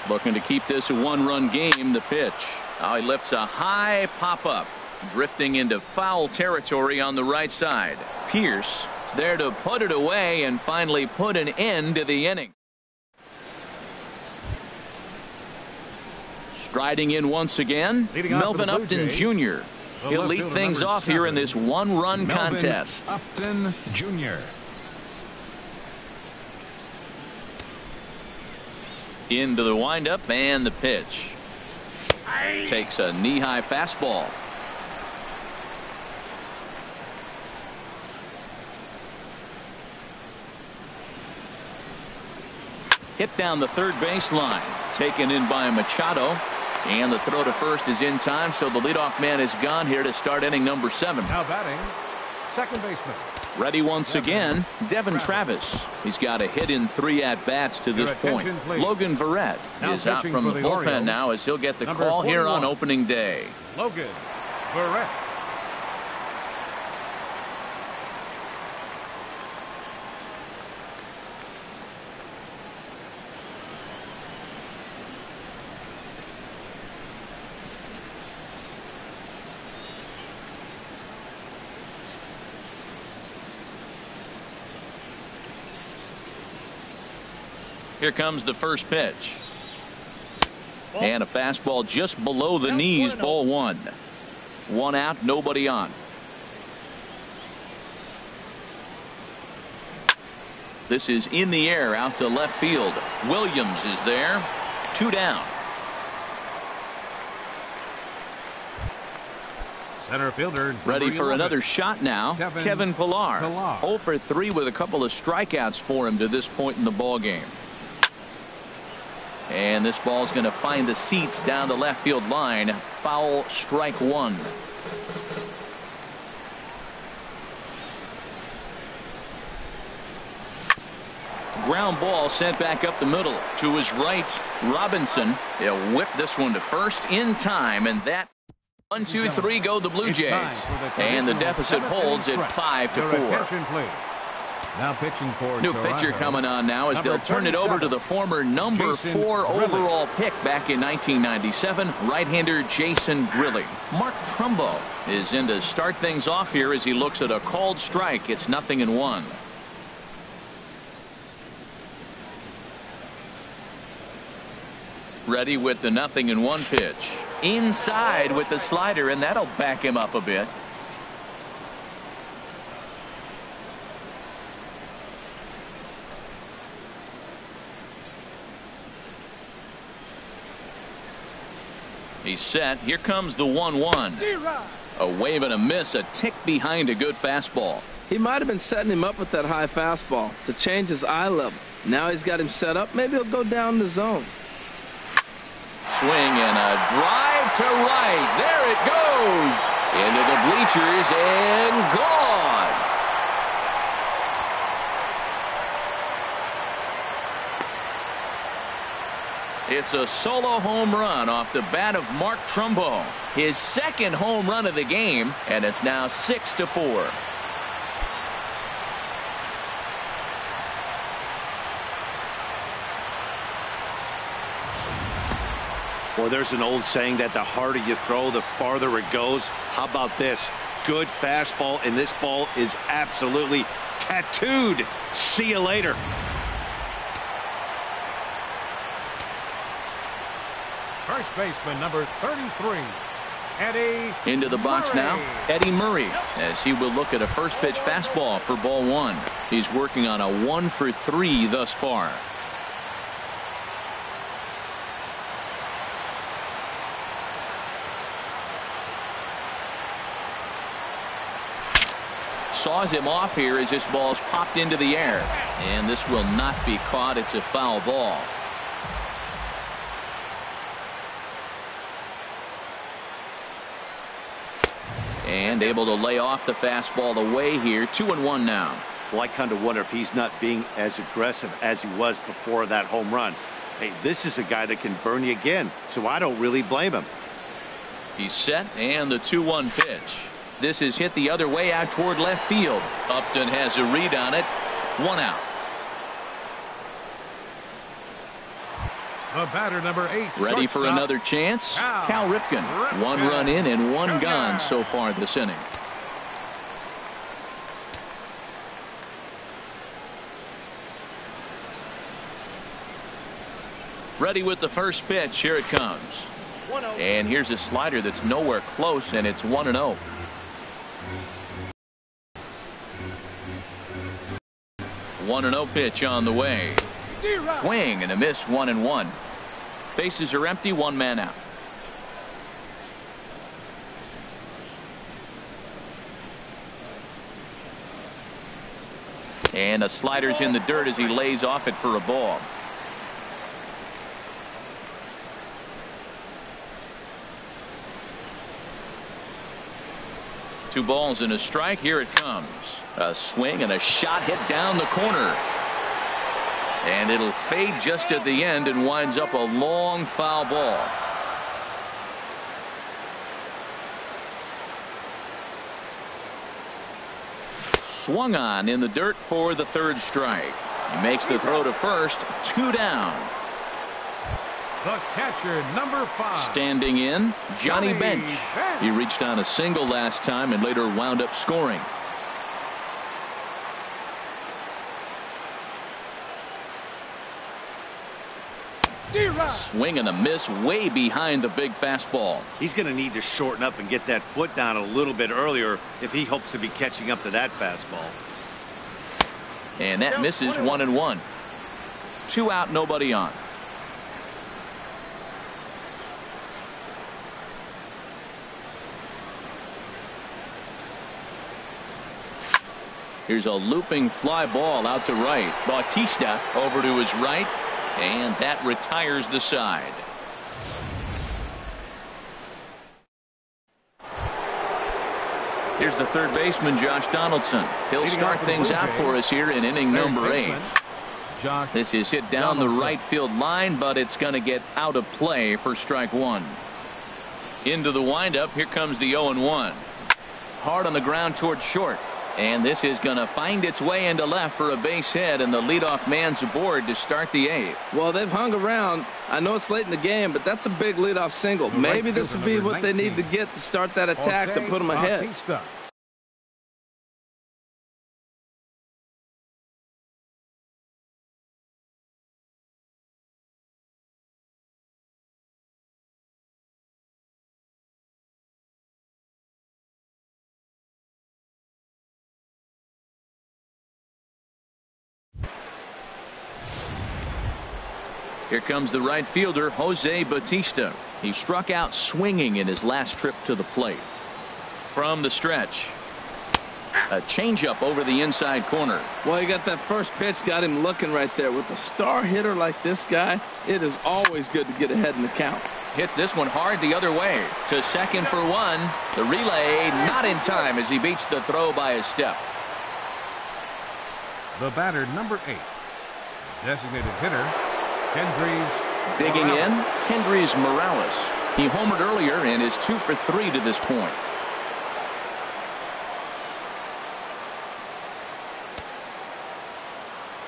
Looking to keep this a 1-run game. The pitch. Oh, he lifts a high pop-up. Drifting into foul territory on the right side. Pierce is there to put it away and finally put an end to the inning. Striding in once again, Melvin Upton Jr. He'll lead things off here in this one-run contest. Upton Jr. Into the windup and the pitch. Takes a knee-high fastball. Hit down the third baseline. Taken in by Machado. And the throw to first is in time, so the leadoff man is gone here to start inning number 7. Now batting, second baseman. Ready once again, Devin Travis. He's got a hit in 3 at-bats to this point. Logan Verrett is out from the bullpen now as he'll get the call here on opening day. Logan Verrett. Here comes the first pitch. And a fastball just below the knees, ball 1. 1 out, nobody on. This is in the air out to left field. Williams is there. 2 down. Center fielder. Ready for another shot now. Kevin Pillar. 0 for 3 with a couple of strikeouts for him to this point in the ball game. And this ball's going to find the seats down the left field line. Foul, strike 1. Ground ball sent back up the middle to his right. Robinson. He'll whip this one to first in time, and that 1, 2, 3 go the Blue Jays. And the deficit holds at 5-4. Now pitching for new pitcher coming on now as they'll turn it over to the former number 4 overall pick back in 1997, right-hander Jason Grilli. Mark Trumbo is in to start things off here as he looks at a called strike. It's 0-1. Ready with the 0-1 pitch. Inside with the slider, and that'll back him up a bit. He's set. Here comes the 1-1. A wave and a miss, a tick behind a good fastball. He might have been setting him up with that high fastball to change his eye level. Now he's got him set up. Maybe he'll go down the zone. Swing and a drive to right. There it goes. Into the bleachers and gone. It's a solo home run off the bat of Mark Trumbo. His second home run of the game, and it's now 6-4. Well, there's an old saying that the harder you throw, the farther it goes. How about this? Good fastball, and this ball is absolutely tattooed. See you later. First baseman number 33, Eddie into the box Murray. now, Eddie Murray, as he will look at a first pitch fastball for ball 1. He's working on a 1 for 3 thus far. Saws him off here as this ball's popped into the air, and this will not be caught. It's a foul ball. And able to lay off the fastball away here. 2-1 now. Well, I kind of wonder if he's not being as aggressive as he was before that home run. Hey, this is a guy that can burn you again, so I don't really blame him. He's set, and the 2-1 pitch. This is hit the other way out toward left field. Upton has a read on it. 1 out. The batter number 8. Ready for another chance? Cal Ripken. 1 run in and 1 gone so far this inning. Ready with the first pitch. Here it comes. And here's a slider that's nowhere close, and it's 1-0. One and 0 pitch on the way. Swing and a miss, 1-1. Bases are empty, one man out. And a slider's in the dirt as he lays off it for a ball. Two balls and a strike. Here it comes. A swing and a shot hit down the corner. And it'll fade just at the end and winds up a long foul ball. Swung on in the dirt for the third strike. He makes the throw to first. 2 down. The catcher, number 5. Standing in, Johnny Bench. He reached on a single last time and later wound up scoring. Swing and a miss way behind the big fastball. He's going to need to shorten up and get that foot down a little bit earlier if he hopes to be catching up to that fastball. And that misses, 1-1. 2 out, nobody on. Here's a looping fly ball out to right. Bautista over to his right, and that retires the side. Here's the third baseman, Josh Donaldson. He'll start things out for us here in inning number 8. This is hit down the right field line, but it's going to get out of play for strike 1. Into the windup, here comes the 0-1. Hard on the ground toward short. And this is going to find its way into left for a base hit, and the leadoff man's aboard to start the 8th. Well, they've hung around. I know it's late in the game, but that's a big leadoff single. Maybe this will be what they need to get to start that attack to put them ahead. Here comes the right fielder, Jose Bautista. He struck out swinging in his last trip to the plate. From the stretch, a changeup over the inside corner. Well, he got that first pitch, got him looking right there. With a star hitter like this guy, it is always good to get ahead in the count. Hits this one hard the other way to second for 1. The relay not in time as he beats the throw by a step. The batter, number 8. Designated hitter, Kendrys. Digging in, Kendrys Morales. He homered earlier and is 2 for 3 to this point.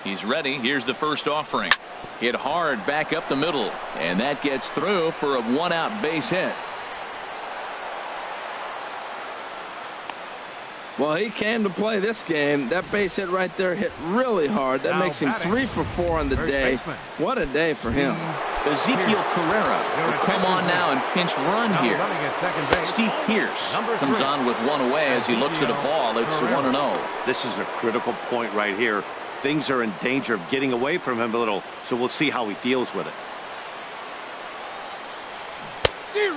He's ready. Here's the first offering. Hit hard back up the middle, and that gets through for a 1-out base hit. Well, he came to play this game. That base hit right there hit really hard. That makes him 3 for 4 on the day. What a day for him. Ezekiel Carrera will come on now and pinch run here. Steve Pearce comes on with 1 away as he looks at a ball. It's 1-0. This is a critical point right here. Things are in danger of getting away from him a little, so we'll see how he deals with it.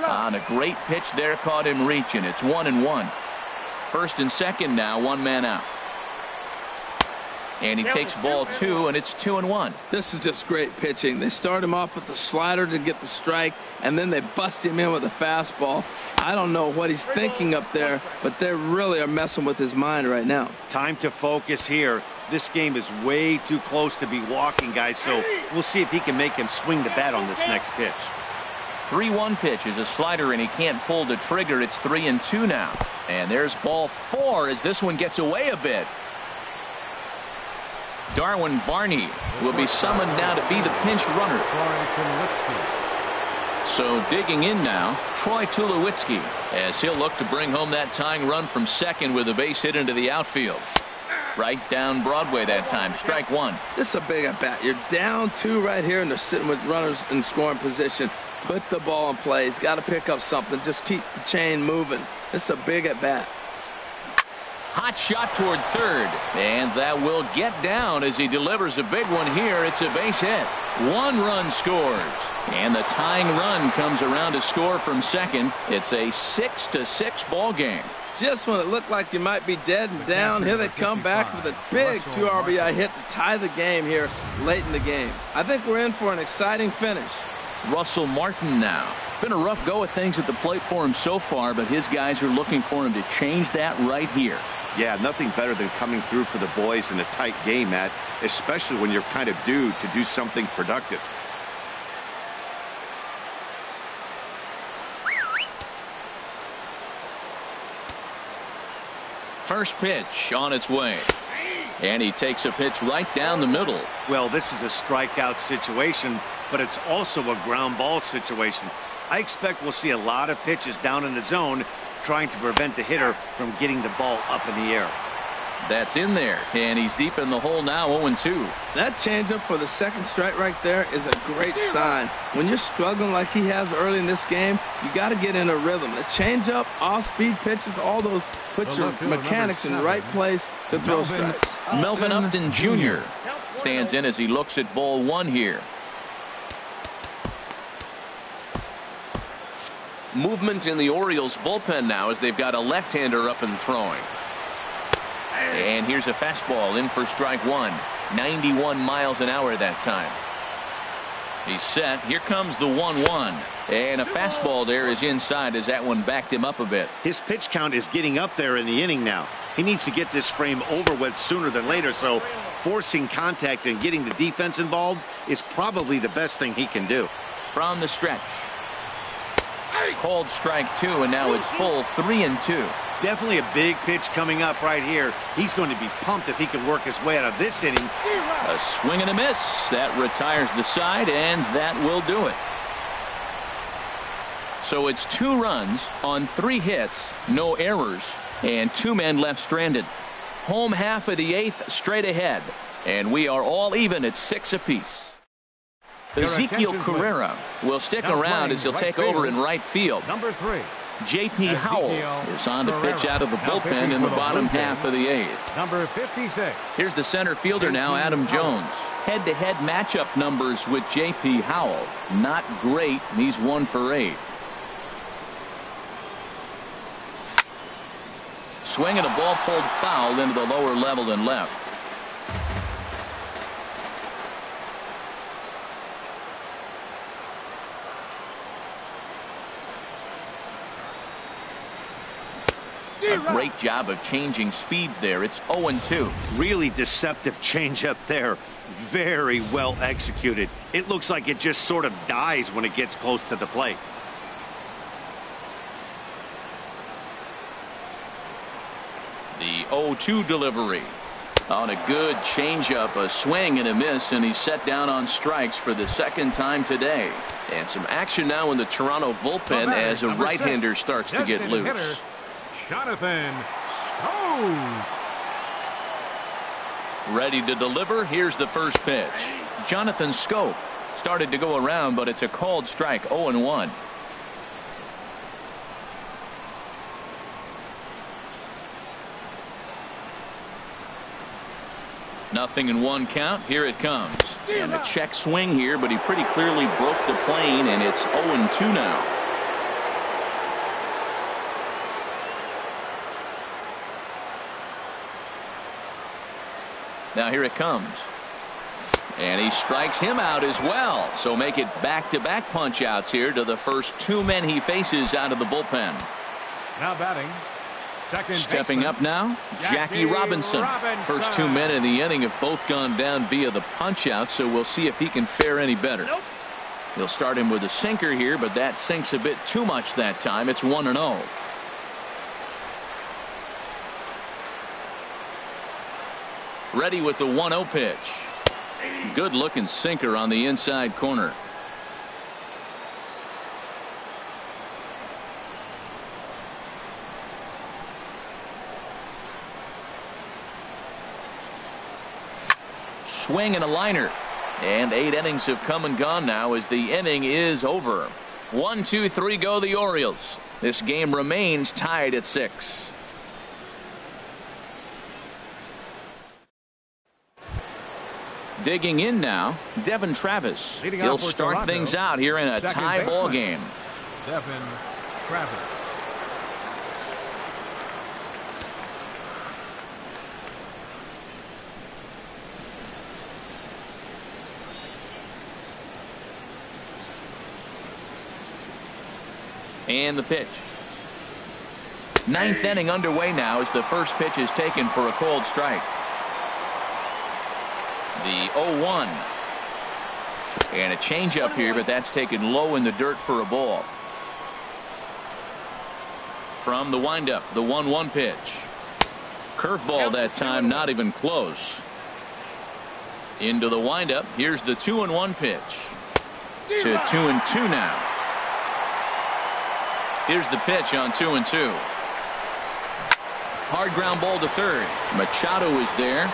On a great pitch there, caught him reaching. It's 1-1. First and second now, 1 man out. And he takes ball 2, and it's 2-1. This is just great pitching. They start him off with the slider to get the strike, and then they bust him in with a fastball. I don't know what he's thinking up there, but they really are messing with his mind right now. Time to focus here. This game is way too close to be walking, guys, so we'll see if he can make him swing the bat on this next pitch. 3-1 pitch is a slider, and he can't pull the trigger. It's 3-2 now. And there's ball 4 as this one gets away a bit. Darwin Barney will be summoned now to be the pinch runner. So digging in now, Troy Tulowitzki, as he'll look to bring home that tying run from second with a base hit into the outfield. Right down Broadway that time. Strike one. This is a big at bat. You're down 2 right here, and they're sitting with runners in scoring position. Put the ball in play. He's got to pick up something. Just keep the chain moving. This is a big at bat. Hot shot toward third, and that will get down as he delivers a big one here. It's a base hit. 1 run scores, and the tying run comes around to score from second. It's a 6-6 ball game. Just when it looked like you might be dead and down, here they come back with a big 2 RBI hit to tie the game here late in the game. I think we're in for an exciting finish. Russell Martin now. Been a rough go of things at the plate for him so far, but his guys are looking for him to change that right here. Yeah, nothing better than coming through for the boys in a tight game, Matt, especially when you're kind of due to do something productive. First pitch on its way. And he takes a pitch right down the middle. Well, this is a strikeout situation, but it's also a ground ball situation. I expect we'll see a lot of pitches down in the zone trying to prevent the hitter from getting the ball up in the air. That's in there, and he's deep in the hole now, 0-2. That changeup for the second strike right there is a great sign. When you're struggling like he has early in this game, you got to get in a rhythm. The changeup, off-speed pitches, all those put your mechanics in the right place to throw strikes. Melvin Upton Jr. stands in as he looks at ball 1 here. Movement in the Orioles bullpen now as they've got a left-hander up and throwing. And here's a fastball in for strike 1. 91 miles an hour that time. He's set. Here comes the 1-1. And a fastball there is inside as that one backed him up a bit. His pitch count is getting up there in the inning now. He needs to get this frame over with sooner than later, so forcing contact and getting the defense involved is probably the best thing he can do. From the stretch. Called strike 2, and now it's full 3-2. Definitely a big pitch coming up right here. He's going to be pumped if he can work his way out of this inning. A swing and a miss. That retires the side, and that will do it. So it's 2 runs on 3 hits, no errors, and 2 men left stranded. Home half of the 8th straight ahead, and we are all even at 6 apiece. Ezekiel Carrera will stick around as he'll take over in right field. Number 3. J.P. Howell is on the pitch out of the bullpen in the bottom half of the 8th. Number 56. Here's the center fielder now, Adam Jones. Head-to-head matchup numbers with J.P. Howell. Not great, and he's 1 for 8. Swing and a ball pulled foul into the lower level and left. A great job of changing speeds there. It's 0-2. Really deceptive changeup there. Very well executed. It looks like it just sort of dies when it gets close to the plate. The 0-2 delivery on a good changeup, a swing and a miss, and he's set down on strikes for the 2nd time today. And some action now in the Toronto bullpen as a right-hander starts to get loose. Jonathan Schoop. Ready to deliver. Here's the first pitch. Jonathan Schoop started to go around, but it's a called strike. 0-1. Nothing in 1 count. Here it comes. And a check swing here, but he pretty clearly broke the plane, and it's 0-2 now. Now here it comes. And he strikes him out as well. So make it back-to-back punch-outs here to the first 2 men he faces out of the bullpen. Now batting. Stepping up now, Jackie Robinson. First 2 men in the inning have both gone down via the punch-out, so we'll see if he can fare any better. He'll start him with a sinker here, but that sinks a bit too much that time. It's 1-0. Ready with the 1-0 pitch. Good looking sinker on the inside corner. swing and a liner. And 8 innings have come and gone now as the inning is over. 1, 2, 3 go the Orioles. This game remains tied at 6. Digging in now, Devin Travis. He'll start things out here in a tie ball game. Devin Travis. And the pitch. 9th inning underway now as the first pitch is taken for a cold strike. The 0-1. And a changeup here, but that's taken low in the dirt for a ball. From the windup, the 1-1 pitch. Curveball that time, not even close. Into the windup. Here's the 2-1 pitch. To 2-2 now. Here's the pitch on 2-2. Hard ground ball to third. Machado is there.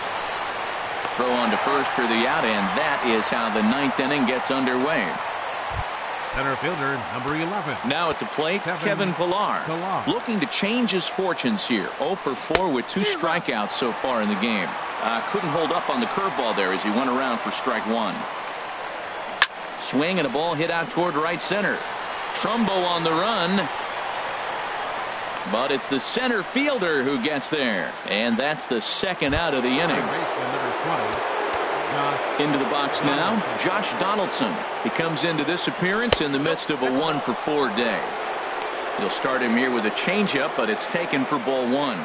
Throw on to first for the out, and that is how the 9th inning gets underway. Center fielder, number 11. Now at the plate, Kevin Pillar. Looking to change his fortunes here. 0 for 4 with 2 strikeouts so far in the game. Couldn't hold up on the curveball there as he went around for strike 1. Swing and a ball hit out toward right center. Trumbo on the run. But it's the center fielder who gets there. And that's the second out of the inning. Into the box now, Josh Donaldson. He comes into this appearance in the midst of a 1 for 4 day. He'll start him here with a changeup, but it's taken for ball 1.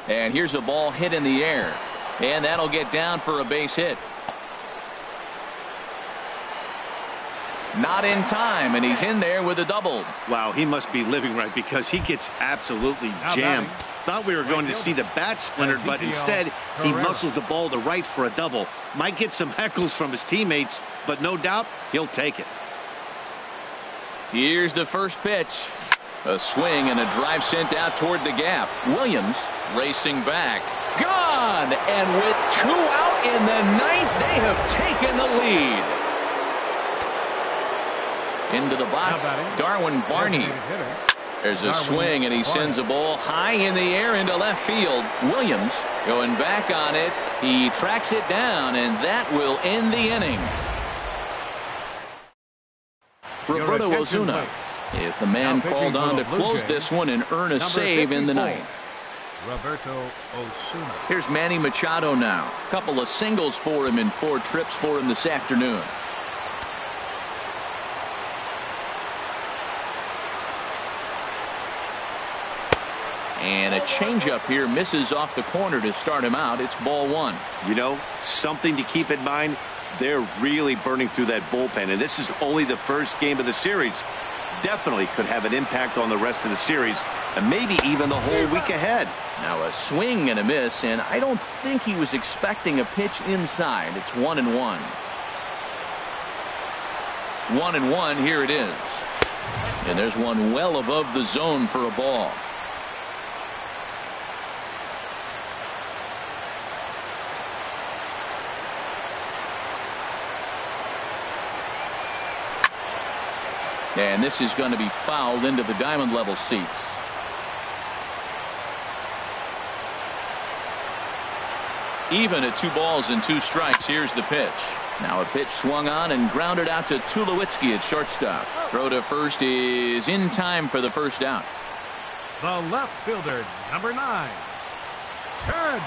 And here's a ball hit in the air. And that'll get down for a base hit. Not in time, and he's in there with a double. Wow, he must be living right because he gets absolutely jammed. Thought we were going to see the bat splintered, but instead he muscles the ball to right for a double. Might get some heckles from his teammates, but no doubt he'll take it. Here's the first pitch. A swing and a drive sent out toward the gap. Williams racing back. Gone! And with 2 out in the 9th, they have taken the lead. Into the box, Darwin Barney. There's a swing, and he sends a ball high in the air into left field. Williams going back on it. He tracks it down, and that will end the inning. Roberto Ozuna is the man called on to close this one and earn a save in the 9th. Roberto Osuna. Here's Manny Machado now. A couple of singles for him in 4 trips for him this afternoon. And a changeup here misses off the corner to start him out. It's ball 1. You know, something to keep in mind. They're really burning through that bullpen, and this is only the first game of the series. Definitely could have an impact on the rest of the series and maybe even the whole week ahead. Now a swing and a miss, and I don't think he was expecting a pitch inside. It's 1-1. 1-1, here it is. And there's one well above the zone for a ball. And this is going to be fouled into the diamond level seats. Even at 2 balls and 2 strikes. Here's the pitch. Now a pitch swung on and grounded out to Tulowitzki at shortstop. Throw to first is in time for the first out. The left fielder, number 9, Ted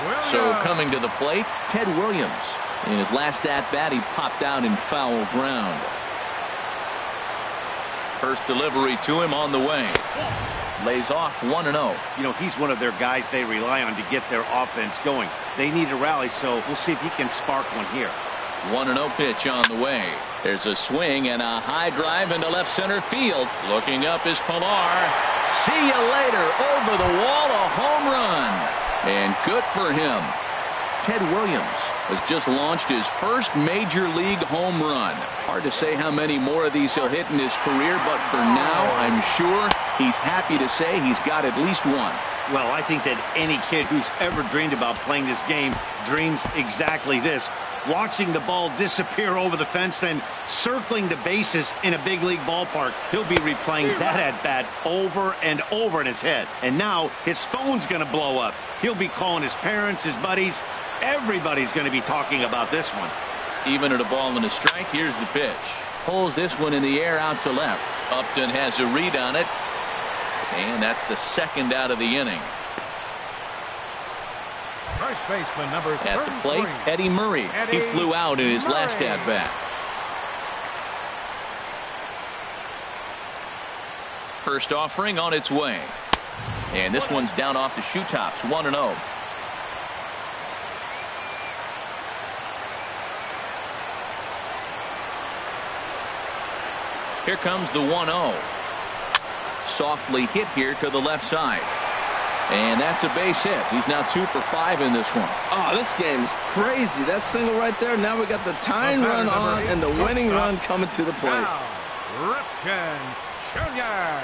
Williams. So coming to the plate, Ted Williams. In his last at-bat, he popped out in foul ground. First delivery to him on the way. Lays off 1-0. You know, he's one of their guys they rely on to get their offense going. They need a rally, so we'll see if he can spark one here. 1-0 pitch on the way. There's a swing and a high drive into left center field. Looking up is Pillar. See you later. Over the wall, a home run. And good for him. Ted Williams has just launched his first major league home run. Hard to say how many more of these he'll hit in his career, but for now, I'm sure he's happy to say he's got at least one. Well, I think that any kid who's ever dreamed about playing this game dreams exactly this. Watching the ball disappear over the fence, then circling the bases in a big league ballpark. He'll be replaying that at-bat over and over in his head. And now his phone's going to blow up. He'll be calling his parents, his buddies. Everybody's going to be talking about this one. Even at a ball and a strike, here's the pitch. Pulls this one in the air out to left. Upton has a read on it. And that's the second out of the inning. First baseman number At the plate, Eddie Murray. He flew out in his last at-bat. First offering on its way. And this one's down off the shoe tops, 1-0. Here comes the 1-0. Softly hit here to the left side. And that's a base hit. He's now 2 for 5 in this one. Oh, this game is crazy. That single right there. Now we got the tying run on and the winning run coming to the plate. Ripken Jr.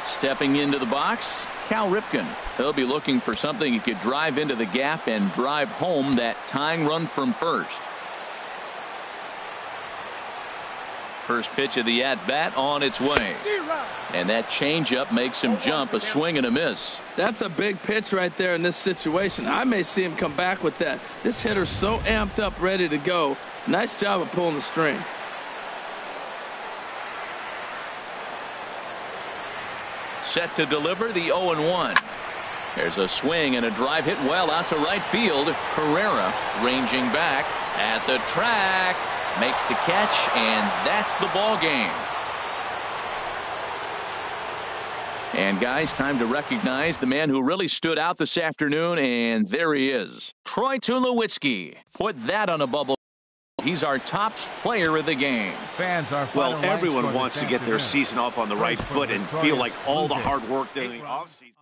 Stepping into the box, Cal Ripken. He'll be looking for something he could drive into the gap and drive home that tying run from first. First pitch of the at-bat on its way. And that changeup makes him jump, a swing and a miss. That's a big pitch right there in this situation. I may see him come back with that. This hitter's so amped up, ready to go. Nice job of pulling the string. Set to deliver the 0-1. There's a swing and a drive hit well out to right field. Herrera ranging back at the track. Makes the catch, and that's the ball game. And guys, time to recognize the man who really stood out this afternoon, and there he is. Troy Tulowitzki. Put that on a bubble. He's our top player of the game. Fans are well, everyone wants to get their season off on the right foot and feel like all the hard work during the offseason.